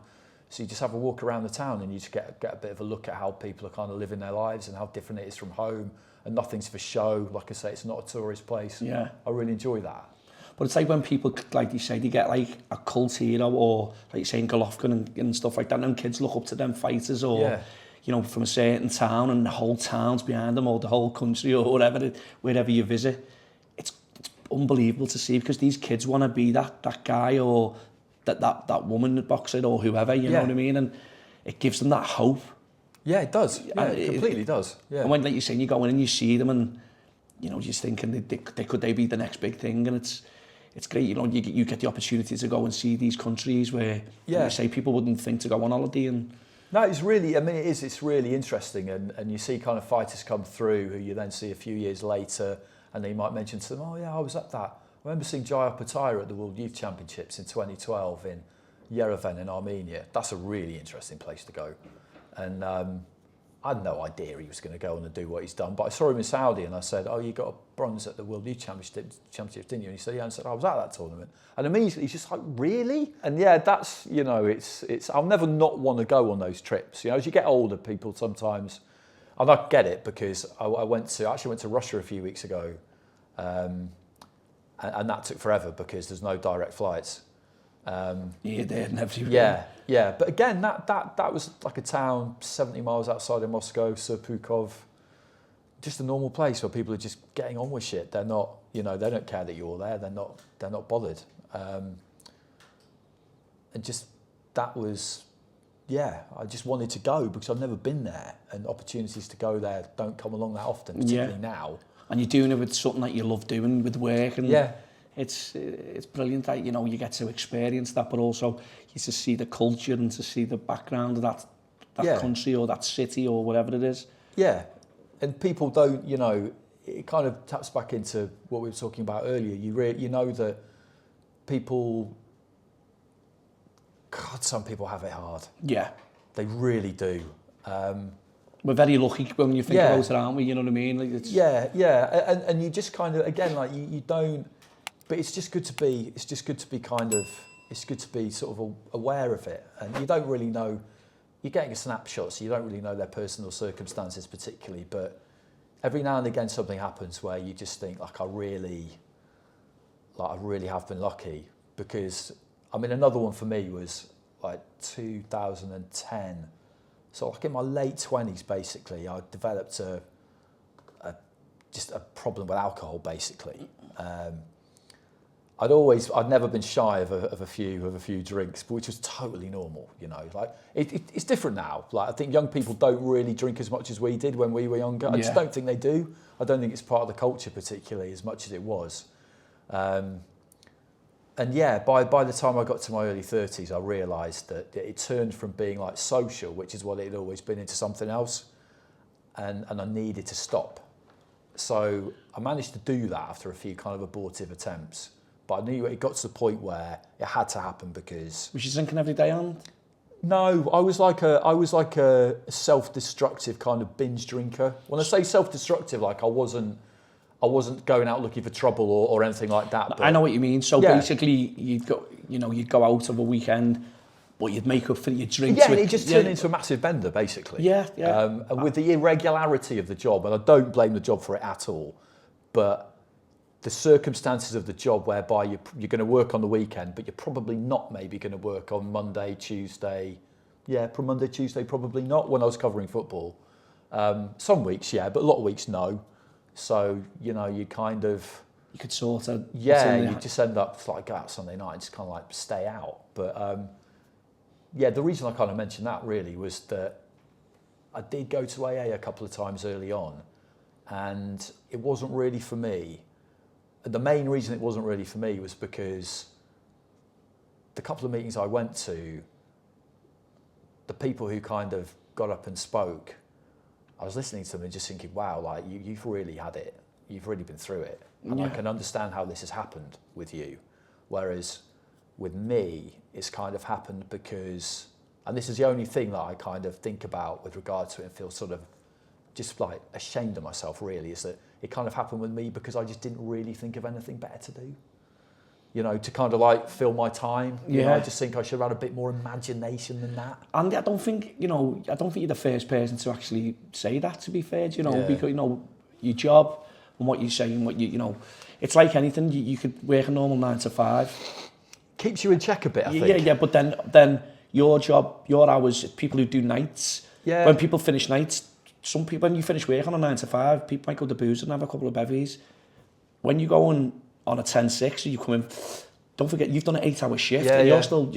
So you just have a walk around the town and you just get a bit of a look at how people are kind of living their lives and how different it is from home, and nothing's for show. Like I say, it's not a tourist place. Yeah. I really enjoy that. But it's like when people, like you say, they get like a cult hero, or like you're saying Golovkin and stuff like that, and kids look up to them fighters, or you know, from a certain town, and the whole town's behind them, or the whole country, or wherever you visit. It's unbelievable to see, because these kids want to be that guy, or that woman boxer, or whoever, you know what I mean? And it gives them that hope. Yeah, it does. Yeah, it completely does. Yeah. And when, like you're saying, you go in and you see them, and you know, just thinking could they be the next big thing? And it's great, you know, you get the opportunity to go and see these countries where you say people wouldn't think to go on holiday. And no, it's really, I mean, it's really interesting, and you see kind of fighters come through who you then see a few years later, and they might mention to them, oh yeah, I was at that. I remember seeing Jaya Pataya at the World Youth Championships in 2012 in Yerevan in Armenia. That's a really interesting place to go. And I had no idea he was going to go on and do what he's done. But I saw him in Saudi and I said, oh, you got a bronze at the World Youth Championships, didn't you? And he said, yeah. And I said, I was at that tournament. And immediately he's just like, really? And yeah, that's, you know, it's I'll never not want to go on those trips. You know, as you get older, people sometimes, and I get it, because I actually went to Russia a few weeks ago. And that took forever because there's no direct flights. Yeah. But again, that was like a town 70 miles outside of Moscow, Surpukov. Just a normal place where people are just getting on with shit. They're not, you know, they don't care that you're there. They're not bothered. And just that was, I just wanted to go because I've never been there, and opportunities to go there don't come along that often, particularly now. And you're doing it with something that you love doing with work, and it's brilliant that, you know, you get to experience that, but also you to see the culture and to see the background of that country or that city or whatever it is. Yeah, and people don't, you know, it kind of taps back into what we were talking about earlier. You know that people, God, some people have it hard. Yeah, they really do. We're very lucky when you think about it, aren't we? You know what I mean? Like it's... And you just kind of, again, like you don't. But it's just good to be. It's just good to be kind of. It's good to be sort of aware of it, and you don't really know. You're getting a snapshot, so you don't really know their personal circumstances particularly. But every now and again, something happens where you just think, like, I really have been lucky. Because I mean, another one for me was like 2010. So like in my late 20s, basically, I developed just a problem with alcohol, basically. I'd never been shy of a few drinks, which was totally normal, you know. Like it's different now. Like I think young people don't really drink as much as we did when we were younger. I just don't think they do. I don't think it's part of the culture particularly as much as it was. And yeah, by the time I got to my early 30s, I realised that it turned from being like social, which is what it had always been, into something else, and I needed to stop. So I managed to do that after a few kind of abortive attempts. But I knew it got to the point where it had to happen because... Was you drinking every day on? No, I was like a self-destructive kind of binge drinker. When I say self-destructive, like I wasn't going out looking for trouble or anything like that. But I know what you mean. So basically, you'd go out of a weekend, but you'd make up for your drinks. Yeah, and it just turned into a massive bender, basically. Yeah. And with the irregularity of the job, and I don't blame the job for it at all, but the circumstances of the job whereby you're going to work on the weekend, but you're probably not maybe going to work on Monday, Tuesday, Yeah, Monday, Tuesday, probably not when I was covering football. Some weeks, yeah, but a lot of weeks, no. So, you know, you kind of... You could sort of... Yeah, you just end up like go out Sunday night and just kind of like stay out. But yeah, the reason I kind of mentioned that really was that I did go to AA a couple of times early on, and it wasn't really for me. The main reason it wasn't really for me was because the couple of meetings I went to, the people who kind of got up and spoke, I was listening to them and just thinking, wow, like you've really had it. You've really been through it. And I can understand how this has happened with you. Whereas with me, it's kind of happened because, and this is the only thing that I kind of think about with regard to it and feel sort of just like ashamed of myself really, is that it kind of happened with me because I just didn't really think of anything better to do. You know, to kind of like fill my time. You know, I just think I should have had a bit more imagination than that. And I don't think you're the first person to actually say that, to be fair, because, you know, your job and what you say and what you know, it's like anything. You could work a normal 9 to 5. Keeps you in check a bit, I think. Yeah, but then your job, your hours, people who do nights, when people finish nights, some people, when you finish work on a 9 to 5, people might go to booze and have a couple of bevies. When you go on a 10-6 and you come in, don't forget you've done an 8-hour shift and you're still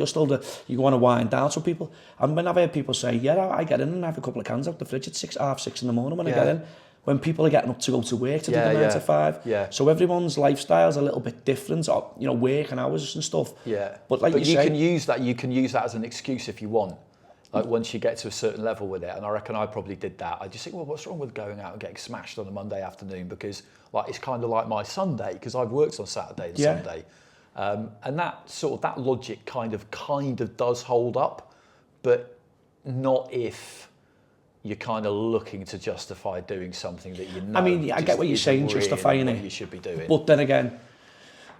you want to wind down. So people, and when I've heard people say, I get in and have a couple of cans out the fridge at 6:30 in the morning when I get in, when people are getting up to go to work to do the 9 to 5. Yeah. So everyone's lifestyle's a little bit different, you know, working hours and stuff. Yeah. But like you say, can use that as an excuse if you want. Like once you get to a certain level with it, and I reckon I probably did that. I just think, well, what's wrong with going out and getting smashed on a Monday afternoon? Because like it's kind of like my Sunday, because I've worked on Saturday and Sunday, and that logic kind of does hold up, but not if you're kind of looking to justify doing something that you know. I mean, I get what you're saying, really justifying it. You should be doing. But then again.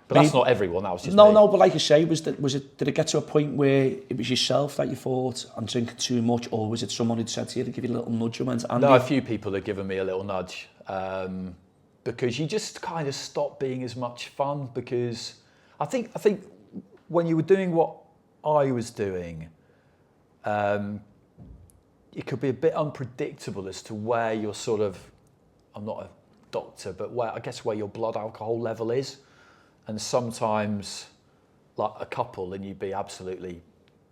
But that's not everyone, that was just me. No, but like you say, did it get to a point where it was yourself that you thought, I'm drinking too much, or was it someone who'd said to you to give you a little nudge and went, Andy? No, a few people had given me a little nudge, because you just kind of stop being as much fun, because I think when you were doing what I was doing, it could be a bit unpredictable as to where you're sort of, I'm not a doctor, but where your blood alcohol level is. And sometimes, like a couple, and you'd be absolutely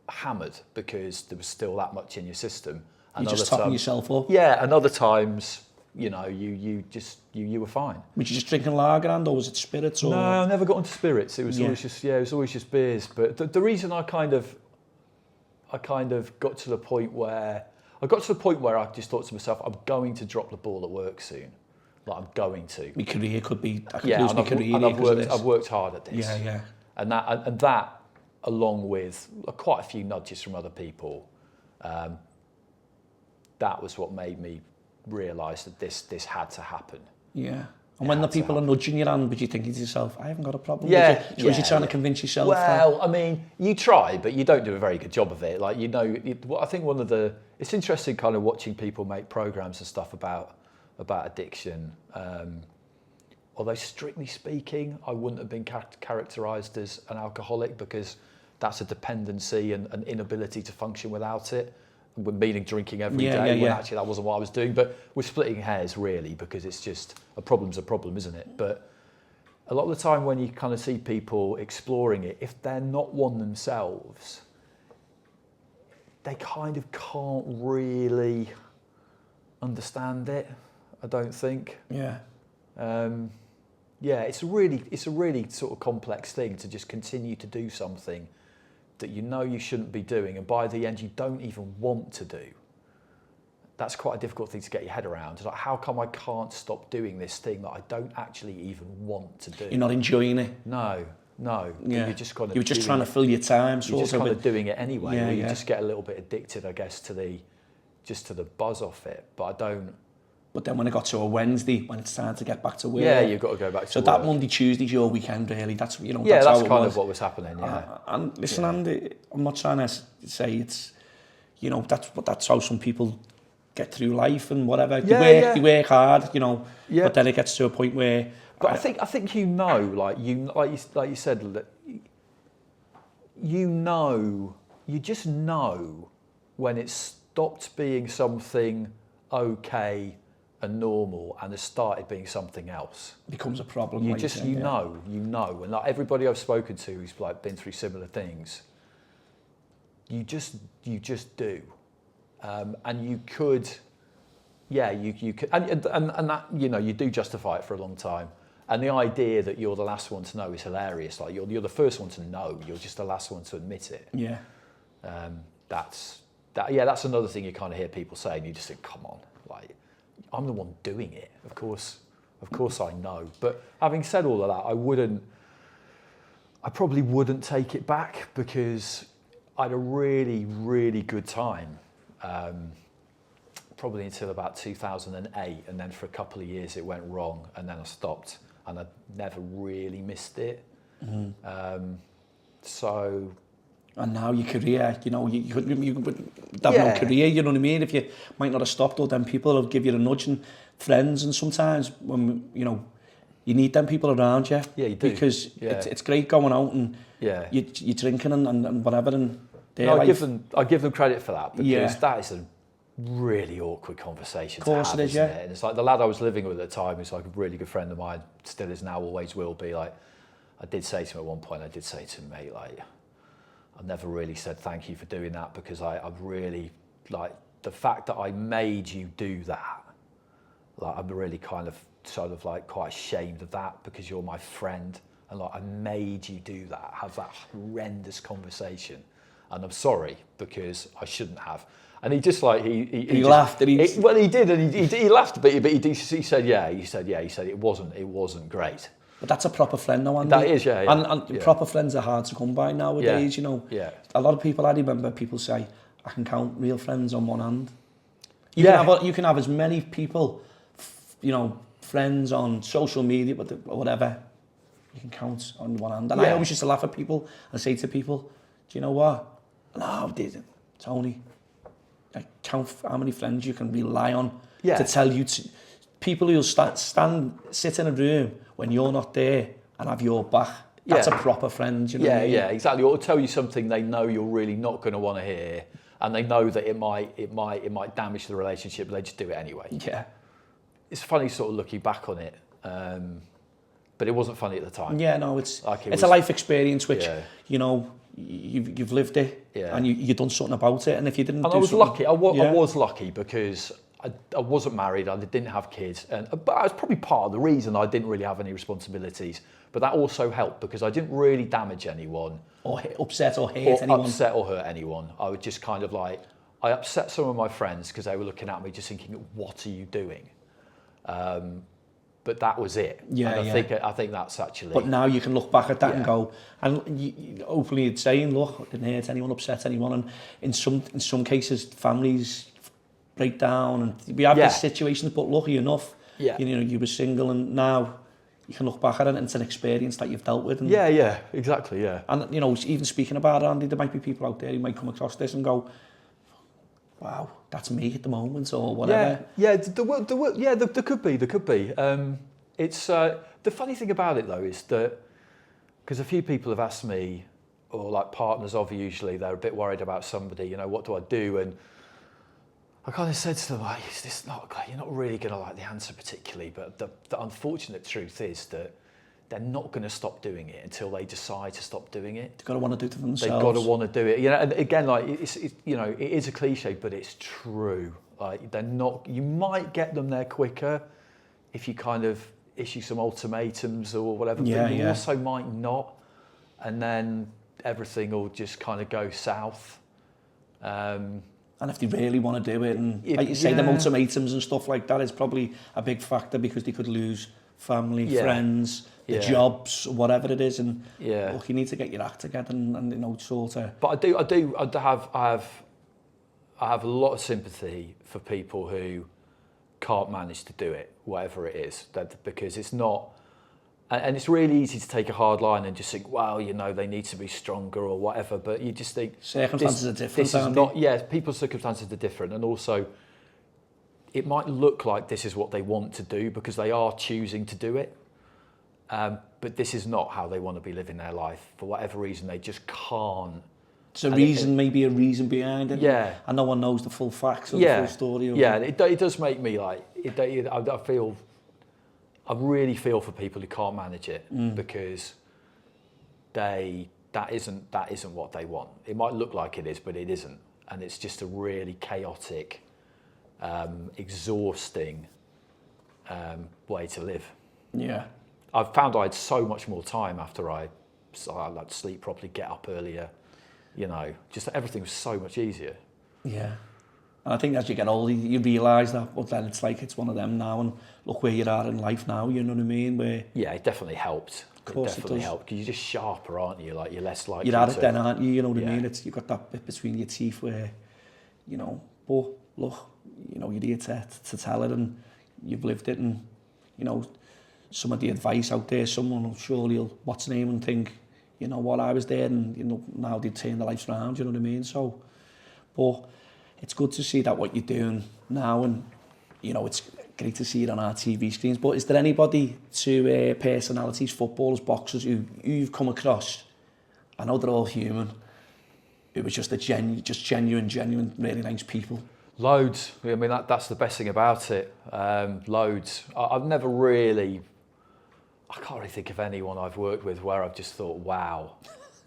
hammered because there was still that much in your system. And you're just topping yourself up. Yeah, and other times, you know, you were fine. Were you just drinking lager, or was it spirits? Or? No, I never got into spirits. It was always just beers. But the reason I kind of got to the point where I just thought to myself, I'm going to drop the ball at work soon. Like I'm going to. My career could be. I could yeah, lose my career. And I've worked hard at this. Yeah. And that, along with quite a few nudges from other people, that was what made me realise that this had to happen. Yeah. And when the people are nudging your hand, would you thinking to yourself, I haven't got a problem? Yeah. Was you trying to convince yourself? Well, I mean, you try, but you don't do a very good job of it. Like, you know, I think it's interesting kind of watching people make programmes and stuff about addiction. Although strictly speaking, I wouldn't have been characterised as an alcoholic, because that's a dependency and an inability to function without it, meaning drinking every day, when actually that wasn't what I was doing. But we're splitting hairs really, because it's just a problem's a problem, isn't it? But a lot of the time when you kind of see people exploring it, if they're not one themselves, they kind of can't really understand it, I don't think. Yeah. It's a really sort of complex thing to just continue to do something that you know you shouldn't be doing, and by the end you don't even want to do. That's quite a difficult thing to get your head around. It's like, how come I can't stop doing this thing that I don't actually even want to do? You're not enjoing it. No. Yeah. You're just kind of. You're just trying to fill your time. You're just kind of doing it anyway. Yeah, you just get a little bit addicted, I guess, to the buzz off it. But I don't. But then when it got to a Wednesday, when it's time to get back to work, you've got to go back to work. So that Monday, Tuesday's your weekend, really. That's that's how kind of what was happening. Yeah. And listen, Andy, I'm not trying to say it's, that's how some people get through life and whatever. They work hard, But then it gets to a point where. But I think like you said, you just know when it stopped being something okay and normal and has started being something else. It becomes a problem. You like just, said, you know, and like everybody I've spoken to who's like been through similar things, you just do, and you could, you could, and that, you know, you do justify it for a long time, and the idea that you're the last one to know is hilarious. Like you're the first one to know, you're just the last one to admit it. Yeah. That's another thing you kind of hear people say, and you just think, come on, like, I'm the one doing it. Of course I know. But having said all of that, I probably wouldn't take it back, because I had a really, really good time. Probably until about 2008, and then for a couple of years it went wrong, and then I stopped, and I never really missed it. So. And now your career, you know, you could have no career, you know what I mean? If you might not have stopped, or then people will give you a nudge, and friends, and sometimes when, you know, you need them people around you. Yeah, you do. Because it's great going out and you're drinking and whatever, and I give them credit for that, because that is a really awkward conversation to have, isn't it? And it's like the lad I was living with at the time, who's like a really good friend of mine, still is now, always will be, like, I did say to him at one point, mate, like, I never really said thank you for doing that, because I've really, like, the fact that I made you do that, like, I'm really sort of like quite ashamed of that, because you're my friend, and like, I made you do that, have that horrendous conversation, and I'm sorry, because I shouldn't have. And he just like, he laughed, and well, he did, and he laughed a bit, but he said it wasn't great. But that's a proper friend now, Andy. That is, And proper friends are hard to come by nowadays, you know. Yeah. A lot of people, I remember people say, I can count real friends on one hand. You can have as many people, you know, friends on social media, or whatever, you can count on one hand. And I always used to laugh at people and say to people, do you know what? No, Tony, I count how many friends you can rely on to tell you people who'll sit in a room when you're not there and have your back. That's a proper friend, you know what I mean? Yeah, exactly. Or tell you something they know you're really not going to want to hear, and they know that it might damage the relationship, but they just do it anyway. Yeah. It's funny sort of looking back on it, but it wasn't funny at the time. Yeah, no, it's a life experience which, you know, you've lived it, and you've done something about it, and if you didn't and do I was lucky. I was lucky, because I wasn't married, I didn't have kids, but I was probably part of the reason I didn't really have any responsibilities. But that also helped, because I didn't really damage anyone, or upset or hurt anyone. Upset or hurt anyone. I would just kind of like, I upset some of my friends because they were looking at me just thinking, "What are you doing?" But that was it. Yeah, and I think that's actually. But now you can look back at that and go, and you, hopefully it's saying, "Look, I didn't hurt anyone, upset anyone." And in some cases, families break down, and we have these situations. But lucky enough, you know, you were single, and now you can look back at it, and it's an experience that you've dealt with. And, exactly, And, you know, even speaking about it, Andy, there might be people out there who might come across this and go, wow, that's me at the moment, or whatever. There could be. It's the funny thing about it, though, is that, because a few people have asked me, or like partners of, usually, they're a bit worried about somebody, you know, what do I do? And I kind of said to them, you're not really going to like the answer particularly, but the unfortunate truth is that they're not going to stop doing it until they decide to stop doing it. They've got to want to do it for themselves. They've got to want to do it. You know, and again, like it's you know, it is a cliche, but it's true. Like they're not. You might get them there quicker if you kind of issue some ultimatums or whatever. But you also might not, and then everything will just kind of go south. And if they really want to do it, and like you say, them ultimatums and stuff like that is probably a big factor, because they could lose family, friends, their jobs, whatever it is, and look, you need to get your act together and you know, sort of. But I have a lot of sympathy for people who can't manage to do it, whatever it is, because it's not. And it's really easy to take a hard line and just think, well, you know, they need to be stronger or whatever. But you just think circumstances are different. This is not. People's circumstances are different, and also it might look like this is what they want to do because they are choosing to do it. But this is not how they want to be living their life. For whatever reason, they just can't There's a reason, maybe a reason behind it. Yeah. And no one knows the full facts or the full story. Yeah, it does make me like, I really feel for people who can't manage it because that isn't what they want. It might look like it is, but it isn't. And it's just a really chaotic, exhausting way to live. Yeah. I've found I had so much more time after I like to sleep properly, get up earlier, just everything was so much easier. Yeah. And I think as you get older, you realise that, but then it's one of them now, and look where you are in life now, you know what I mean? Where it definitely helped. Of course it definitely does. helped, because you're just sharper, aren't you? Like, you're less likely you're at it then, aren't you? You know what I mean? You've got that bit between your teeth where, but look, you're here to tell it, and you've lived it, and, some of the advice out there, someone will surely what's the name and think, what, I was there, and, now they turn their lives around, you know what I mean? So, but it's good to see that what you're doing now, and, it's great to see it on our TV screens. But is there anybody personalities, footballers, boxers who you've come across? I know they're all human. It was just genuine, really nice people. Loads. I mean, that's the best thing about it. Loads. I've never really... I can't really think of anyone I've worked with where I've just thought, wow,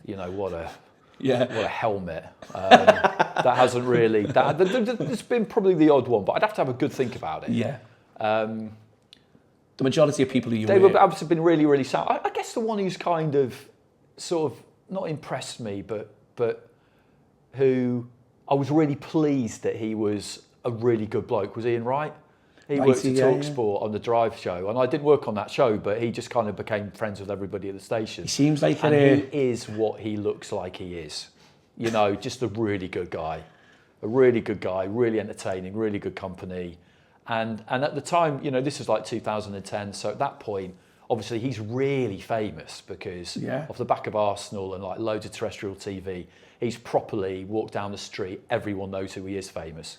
what a helmet. That hasn't really... There's been probably the odd one, but I'd have to have a good think about it. Yeah. The majority of people who they've been really, really sound. I guess the one who's kind of, sort of, not impressed me, but who I was really pleased that he was a really good bloke, was Ian Wright. He worked at TalkSport on the Drive show, and I didn't work on that show, but he just kind of became friends with everybody at the station. He seems like he is what he looks like he is. Just a really good guy. Really entertaining, really good company. And at the time, this was like 2010, so at that point, obviously he's really famous because off the back of Arsenal and like loads of terrestrial TV, he's properly walked down the street, everyone knows who he is famous.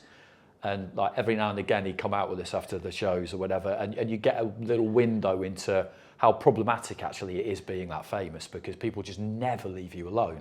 And like every now and again he'd come out with us after the shows or whatever, and you get a little window into how problematic actually it is being that famous, because people just never leave you alone.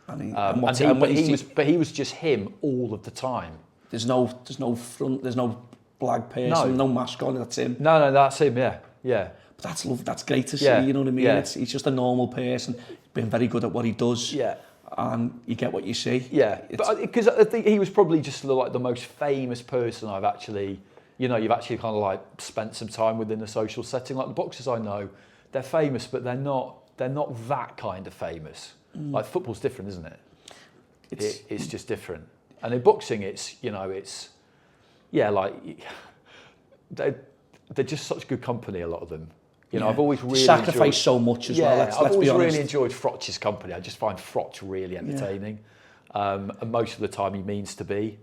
But he was just him all of the time. There's no front, there's no black person, no mask on, that's him. No, that's him, yeah. But that's lovely, that's great to see, you know what I mean? Yeah. He's just a normal person, been very good at what he does. Yeah. And you get what you see. Yeah, but because I think he was probably just like the most famous person I've actually, you've actually kind of like spent some time within a social setting. Like the boxers I know, they're famous, but they're not that kind of famous. Like football's different, isn't it? It's just different. And in boxing, they're just such good company, a lot of them. I've always really sacrificed so much as well. Let's be honest. I've always really enjoyed Frotch's company. I just find Frotch really entertaining, and most of the time he means to be.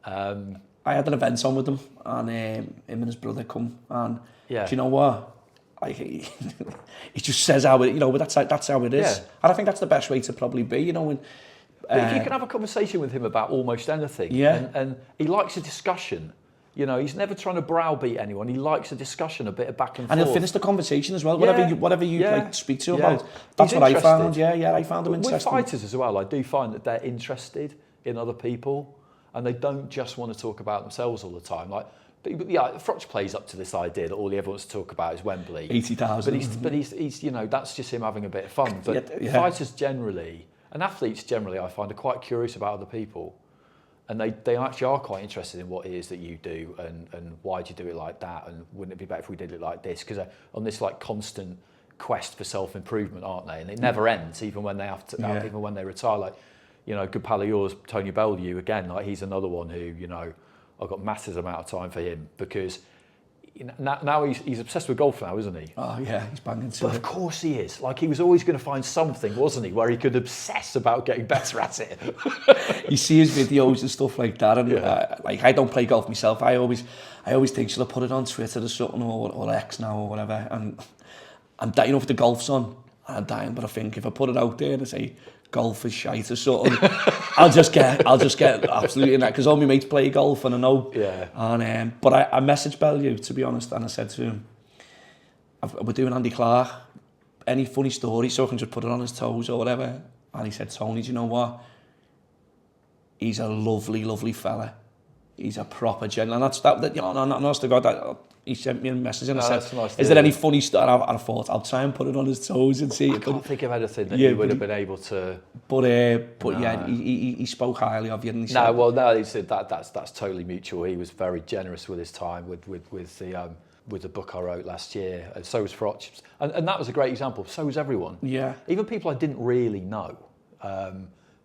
I had an event on with him, and him and his brother come, and do you know what? He just says how it, but that's how it is, and I think that's the best way to probably be, When, if you can have a conversation with him about almost anything, and he likes a discussion. He's never trying to browbeat anyone. He likes a discussion, a bit of back and forth. And he'll finish the conversation as well. Whatever you like speak to him about. That's what I found. I found him interesting. With fighters as well, I do find that they're interested in other people, and they don't just want to talk about themselves all the time. Frotch plays up to this idea that all he ever wants to talk about is Wembley. 80,000. But he's that's just him having a bit of fun. But fighters generally, and athletes generally, I find, are quite curious about other people. And they actually are quite interested in what it is that you do, and why do you do it like that, and wouldn't it be better if we did it like this? Because on this like constant quest for self-improvement, aren't they? And it never ends, even when they even when they retire. Like, a good pal of yours, Tony Bellew, again, like he's another one who, I've got massive amount of time for him, because now he's obsessed with golf now, isn't he? Oh yeah, he's banging to But of course he is. Like, he was always going to find something, wasn't he, where he could obsess about getting better at it. You see his videos and stuff like that, and I don't play golf myself. I always think, should I put it on Twitter or something, or X now or whatever? And I'm dying if the golf's on, I'm dying. But I think if I put it out there and say golf is shite or something, I'll just get absolutely in that, because all my mates play golf, and I know. Yeah. And but I messaged Bellew, to be honest, and I said to him, we're doing Andy Clarke, any funny story so I can just put it on his toes or whatever. And he said, Tony, do you know what? he's a lovely, lovely fella. He's a proper gentleman. And that's you know, honest to God, he sent me a message and I said, nice is there any funny stuff? And I thought, I'll try and put it on his toes and see. I can't think of anything that yeah, he would have been able to... But yeah, he spoke highly of you. And he said, he said that's totally mutual. He was very generous with his time with the book I wrote last year. And so was Frotch. And that was a great example. So was everyone. Yeah. Even people I didn't really know.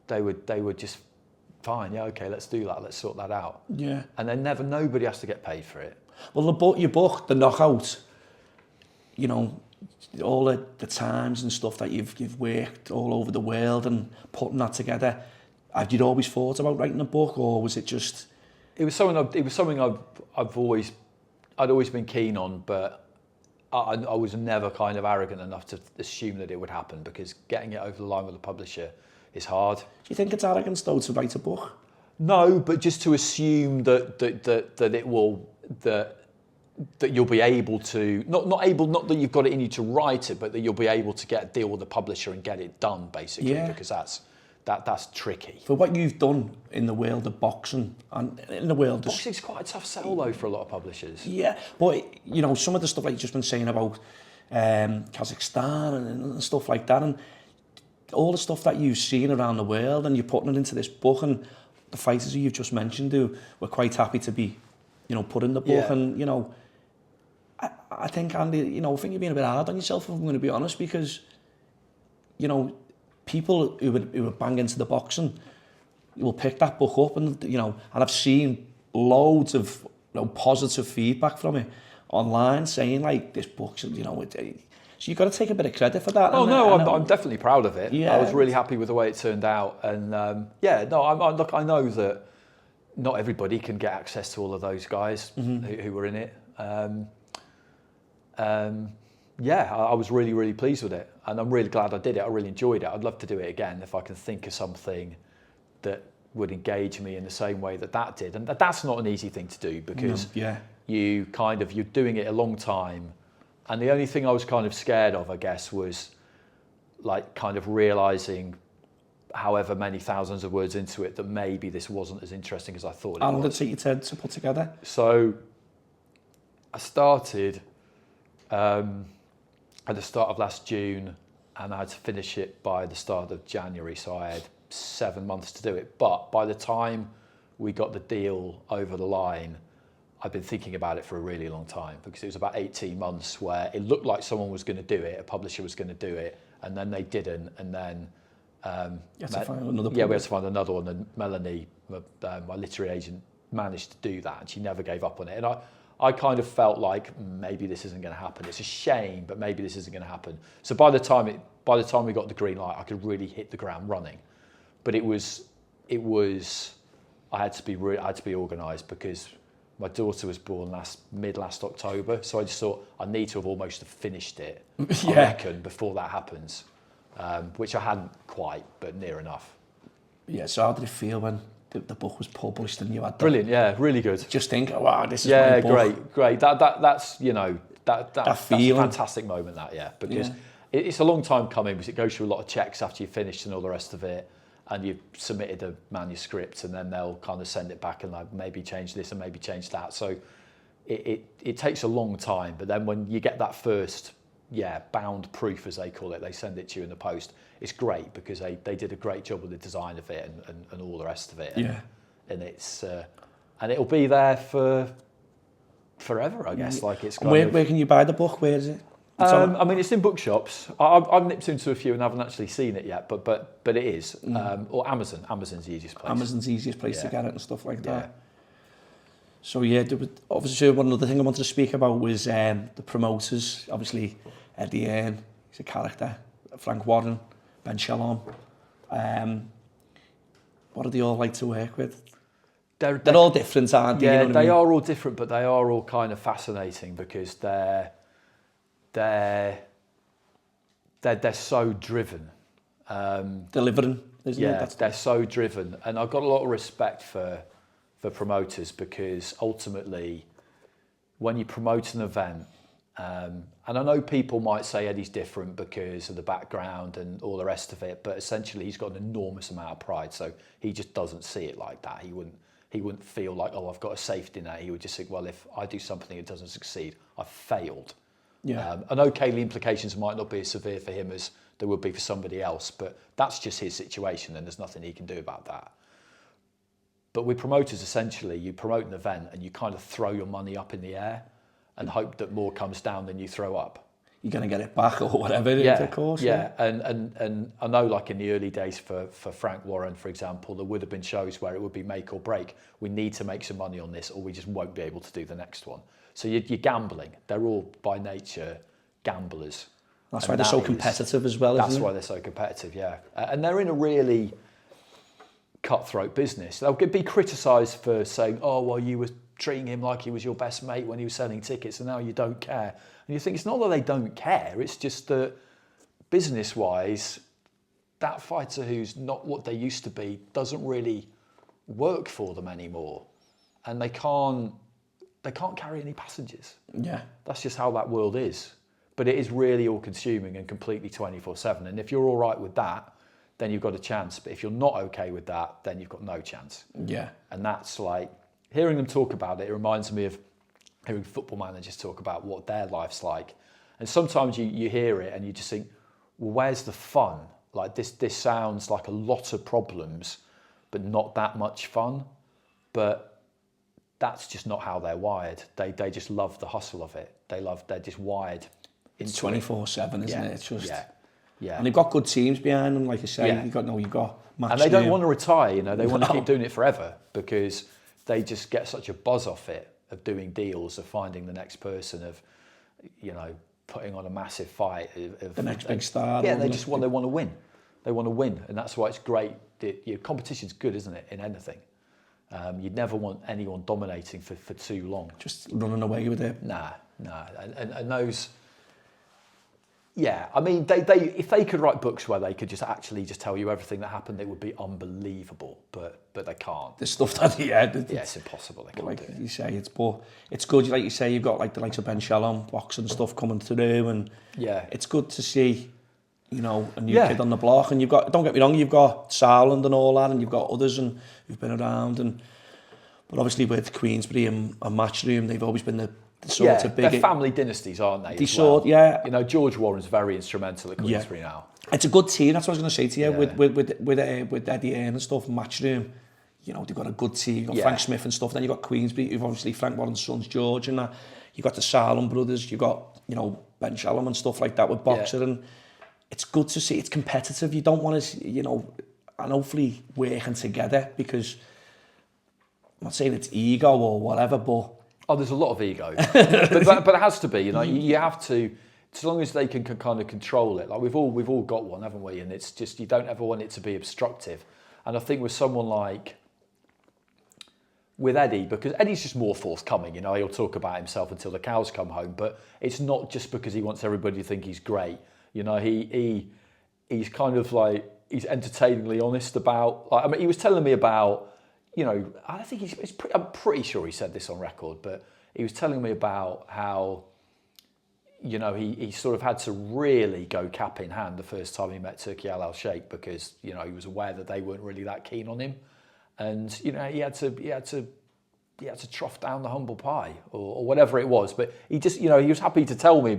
They would just... Fine, yeah, okay, let's do that, let's sort that out. Yeah. And then nobody has to get paid for it. Well, your book, The Knockout, you know, all the times and stuff that you've worked all over the world and putting that together, had you always thought about writing a book, or was it just... It was something I'd always been keen on, but I was never kind of arrogant enough to assume that it would happen, because getting it over the line with a publisher is hard. Do you think it's arrogance though to write a book? No, but just to assume that it will that you'll be able to not that you've got it in you to write it, but that you'll be able to get a deal with the publisher and get it done, basically. Yeah. Because that's tricky. For what you've done in the world of boxing and in the world of... Boxing's quite a tough sell though for a lot of publishers. Yeah, but you know, some of the stuff like you've just been saying about Kazakhstan and stuff like that, and all the stuff that you've seen around the world, and you're putting it into this book, and the fighters who you've just mentioned who were quite happy to be, you know, put in the book. Yeah. And, you know, I think, Andy, you know, I think you're being a bit hard on yourself, if I'm going to be honest, because, you know, people who would bang into the boxing will pick that book up, and, you know, and I've seen loads of, you know, positive feedback from it online saying, like, this book's, you know, so you've got to take a bit of credit for that. Oh, no, I'm definitely proud of it. Yeah. I was really happy with the way it turned out. And I know that not everybody can get access to all of those guys who were in it. I was really, really pleased with it. And I'm really glad I did it. I really enjoyed it. I'd love to do it again if I can think of something that would engage me in the same way that did. And that's not an easy thing to do, because you're doing it a long time. And the only thing I was kind of scared of, I guess, was like kind of realising, however many thousands of words into it, that maybe this wasn't as interesting as I thought it was. How long did it take you to put together? So I started at the start of last June, and I had to finish it by the start of January, so I had 7 months to do it. But by the time we got the deal over the line, I've been thinking about it for a really long time, because it was about 18 months where it looked like someone was going to do it, a publisher was going to do it, and then they didn't, and then you had to find another we had to find another one, and Melanie, my literary agent, managed to do that, and she never gave up on it. And I kind of felt like maybe this isn't going to happen. It's a shame, but maybe this isn't going to happen. So by the time we got the green light, I could really hit the ground running. But it was I had to be organised, because my daughter was born mid last October, so I just thought I need to have almost finished it, I reckon, before that happens, which I hadn't quite, but near enough. Yeah, so how did it feel when the book was published and you had Brilliant, yeah, really good. Just think, wow, this is my book. Great. That's, you know, that's a fantastic moment, because it's a long time coming, because it goes through a lot of checks after you've finished and all the rest of it. And you've submitted a manuscript, and then they'll kind of send it back and like maybe change this and maybe change that. So it takes a long time, but then when you get that first bound proof, as they call it, they send it to you in the post. It's great, because they did a great job with the design of it and all the rest of it. And it's and it'll be there for forever, I guess. Like it's. Where can you buy the book? Where is it? I mean, it's in bookshops. I've nipped into a few and haven't actually seen it yet, but it is. Or Amazon. Amazon's the easiest place. Amazon's the easiest place to get it and stuff like that. So obviously one other thing I wanted to speak about was the promoters. Obviously, Eddie Hearn, he's a character. Frank Warren, Ben Shalom. What do they all like to work with? They're all different, aren't they? Yeah, they are all different, but they are all kind of fascinating, because they're so driven. Delivering, isn't it? They're so driven. And I've got a lot of respect for promoters, because ultimately, when you promote an event, And I know people might say Eddie's different because of the background and all the rest of it, but essentially he's got an enormous amount of pride, so he just doesn't see it like that. He wouldn't feel like, oh, I've got a safety net. He would just think, well, if I do something that doesn't succeed, I've failed. Yeah. And okay, the implications might not be as severe for him as they would be for somebody else, but that's just his situation and there's nothing he can do about that. But with promoters, essentially, you promote an event and you kind of throw your money up in the air and hope that more comes down than you throw up. You're going to get it back or whatever it is, of course. Yeah, and I know, like in the early days for Frank Warren, for example, there would have been shows where it would be make or break. We need to make some money on this or we just won't be able to do the next one. So you're gambling. They're all, by nature, gamblers. That's why they're so competitive as well, isn't it? That's why they're so competitive, yeah. And they're in a really cutthroat business. They'll be criticised for saying, oh, well, you were treating him like he was your best mate when he was selling tickets and now you don't care. And you think it's not that they don't care, it's just that business-wise, that fighter who's not what they used to be doesn't really work for them anymore. And they can't carry any passengers. Yeah. That's just how that world is. But it is really all-consuming and completely 24/7. And if you're all right with that, then you've got a chance. But if you're not okay with that, then you've got no chance. Yeah. And that's like, hearing them talk about it, it reminds me of hearing football managers talk about what their life's like. And sometimes you hear it and you just think, well, where's the fun? Like this sounds like a lot of problems, but not that much fun. But that's just not how they're wired. They just love the hustle of it. They're just wired. It's 24/7, isn't it? It's just yeah. And they've got good teams behind them, like you say. Yeah. You've got match. And they don't want to retire. They want to keep doing it forever because they just get such a buzz off it, of doing deals, of finding the next person, of putting on a massive fight. Of the next big star. Yeah, they want to win. They want to win, and that's why it's great. Competition's good, isn't it? In anything. You'd never want anyone dominating for too long. Just running away with it. Nah. And those... Yeah, I mean, they if they could write books where they could just tell you everything that happened, it would be unbelievable. But they can't. The stuff that it's impossible. They can't like do it. You say, it's good. Like you say, you've got like the likes of Ben Shalom, boxing stuff coming through, and it's good to see, a new kid on the block. And you've got, don't get me wrong, you've got Sarland and all that, and you've got others who've been around, but obviously with Queensberry and Matchroom, they've always been the sort of big... They're family dynasties, aren't they? George Warren's very instrumental at Queensberry now. It's a good team. That's what I was going to say to you. With Eddie Hearn and stuff, Matchroom. They've got a good team. You've got Frank Smith and stuff. Then you've got Queensberry. You've obviously Frank Warren's sons, George, and that. You've got the Sarland brothers. You've got Ben Shalom and stuff like that with Boxer, and it's good to see. It's competitive. You don't want to, and hopefully working together, because I'm not saying it's ego or whatever, but. Oh, there's a lot of ego, but it has to be. You have to, as long as they can kind of control it. Like we've all got one, haven't we? And it's just, you don't ever want it to be obstructive. And I think with someone like with Eddie, because Eddie's just more forthcoming. He'll talk about himself until the cows come home. But it's not just because he wants everybody to think he's great. He's kind of like, he's entertainingly honest about. Like, I mean, he was telling me about. I think I'm pretty sure he said this on record, but he was telling me about how, he sort of had to really go cap in hand the first time he met Turki Al Sheikh, because, he was aware that they weren't really that keen on him. And, he had to trough down the humble pie or whatever it was. But he just, he was happy to tell me,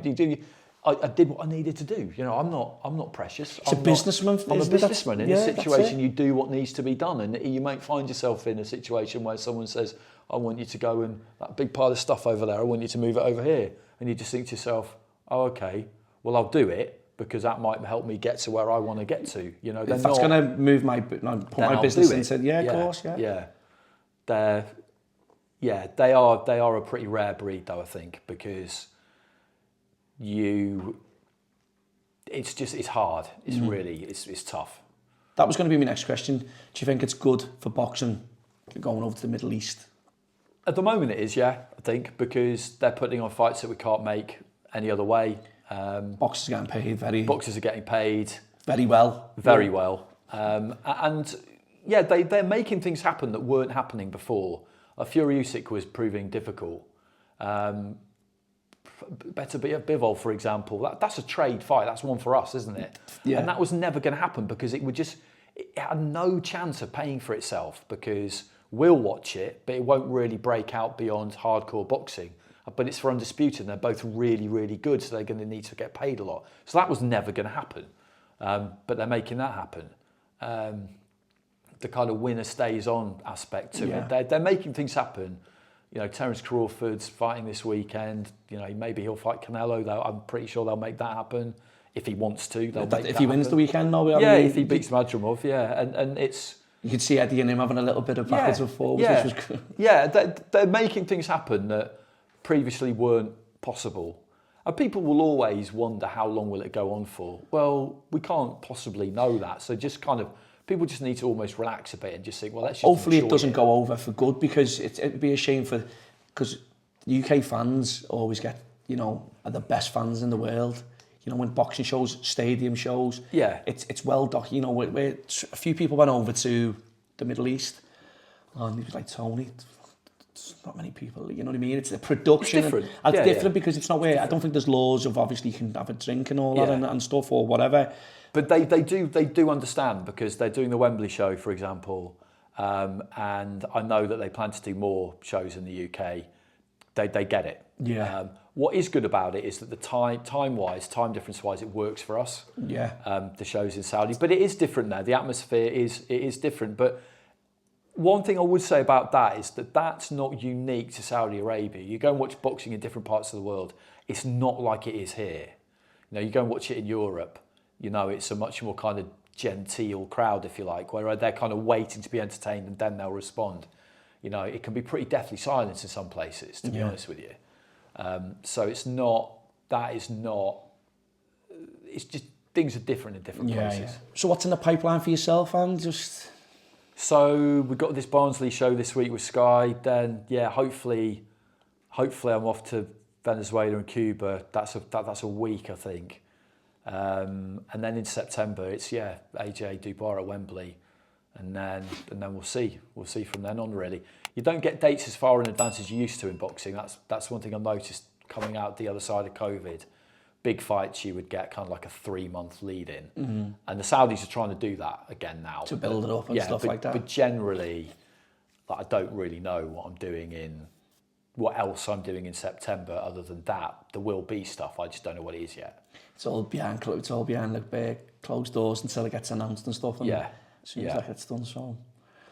I did what I needed to do. I'm not precious. I'm a businessman. I'm a businessman. In a situation, you do what needs to be done, and you might find yourself in a situation where someone says, "I want you to go and that big pile of stuff over there. I want you to move it over here," and you just think to yourself, "Oh, okay. Well, I'll do it because that might help me get to where I want to get to." If that's going to move put my business into, of course, they are a pretty rare breed, though, I think, because. It's hard. It's really, it's tough. That was going to be my next question. Do you think it's good for boxing going over to the Middle East? At the moment it is, yeah, I think, because they're putting on fights that we can't make any other way. Boxers are getting paid Boxers are getting paid. Very well. Very well. And they're making things happen that weren't happening before. Fury Usyk was proving difficult. Better Bivol, for example, that's a trade fight. That's one for us, isn't it? Yeah. And that was never going to happen because it had no chance of paying for itself, because we'll watch it, but it won't really break out beyond hardcore boxing. But it's for Undisputed, and they're both really, really good, so they're going to need to get paid a lot. So that was never going to happen. But they're making that happen. The kind of winner stays on aspect to it. They're making things happen. You know, Terence Crawford's fighting this weekend. You know, maybe he'll fight Canelo, though. I'm pretty sure they'll make that happen. If he wants to, they'll make that happen. If he wins the weekend, no. If he beats Madrimov, and it's... You could see Eddie and him having a little bit of backwards and forwards, which was good. Yeah, they're making things happen that previously weren't possible. And people will always wonder, how long will it go on for? Well, we can't possibly know that. So just kind of, people just need to almost relax a bit and just think, well, let's just hopefully it doesn't go over for good, because it'd be a shame because UK fans always get, you know, are the best fans in the world. You know, when boxing shows, stadium shows, it's well documented. You know, a few people went over to the Middle East, and he was like, Tony, it's not many people. You know what I mean? It's the production. It's different. It's different because it's not where I don't think there's laws of obviously you can have a drink and all that and stuff or whatever. But they do understand, because they're doing the Wembley show, for example, and I know that they plan to do more shows in the UK. They get it. Yeah. What is good about it is that the time difference-wise, it works for us. Yeah. The shows in Saudi, but it is different there. The atmosphere is different. But one thing I would say about that is that that's not unique to Saudi Arabia. You go and watch boxing in different parts of the world, it's not like it is here. You know, you go and watch it in Europe, you know, it's a much more kind of genteel crowd, if you like, where they're kind of waiting to be entertained and then they'll respond. You know, it can be pretty deathly silent in some places, to be honest with you. So it's just, things are different in different places. Yeah. So what's in the pipeline for yourself, and So we've got this Barnsley show this week with Sky. Then hopefully I'm off to Venezuela and Cuba. That's a week, I think. And then in September it's AJ Dubois at Wembley, and then we'll see from then on. Really, you don't get dates as far in advance as you used to in boxing. That's one thing I noticed coming out the other side of COVID. Big fights, you would get kind of like a 3-month lead in, and the Saudis are trying to do that again now to build it up and stuff like that. But generally, like, I don't really know what else I'm doing in September other than that. There will be stuff, I just don't know what it is yet. It's all behind like closed doors until it gets announced and stuff. And as soon as that gets done, so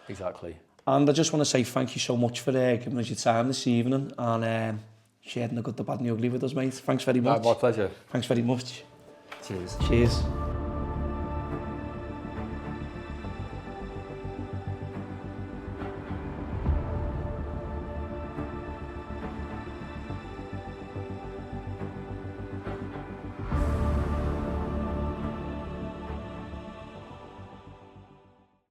exactly. And I just want to say thank you so much for giving us your time this evening and sharing the good, the bad and the ugly with us, mate. Thanks very much. No, my pleasure. Thanks very much. Cheers. Cheers.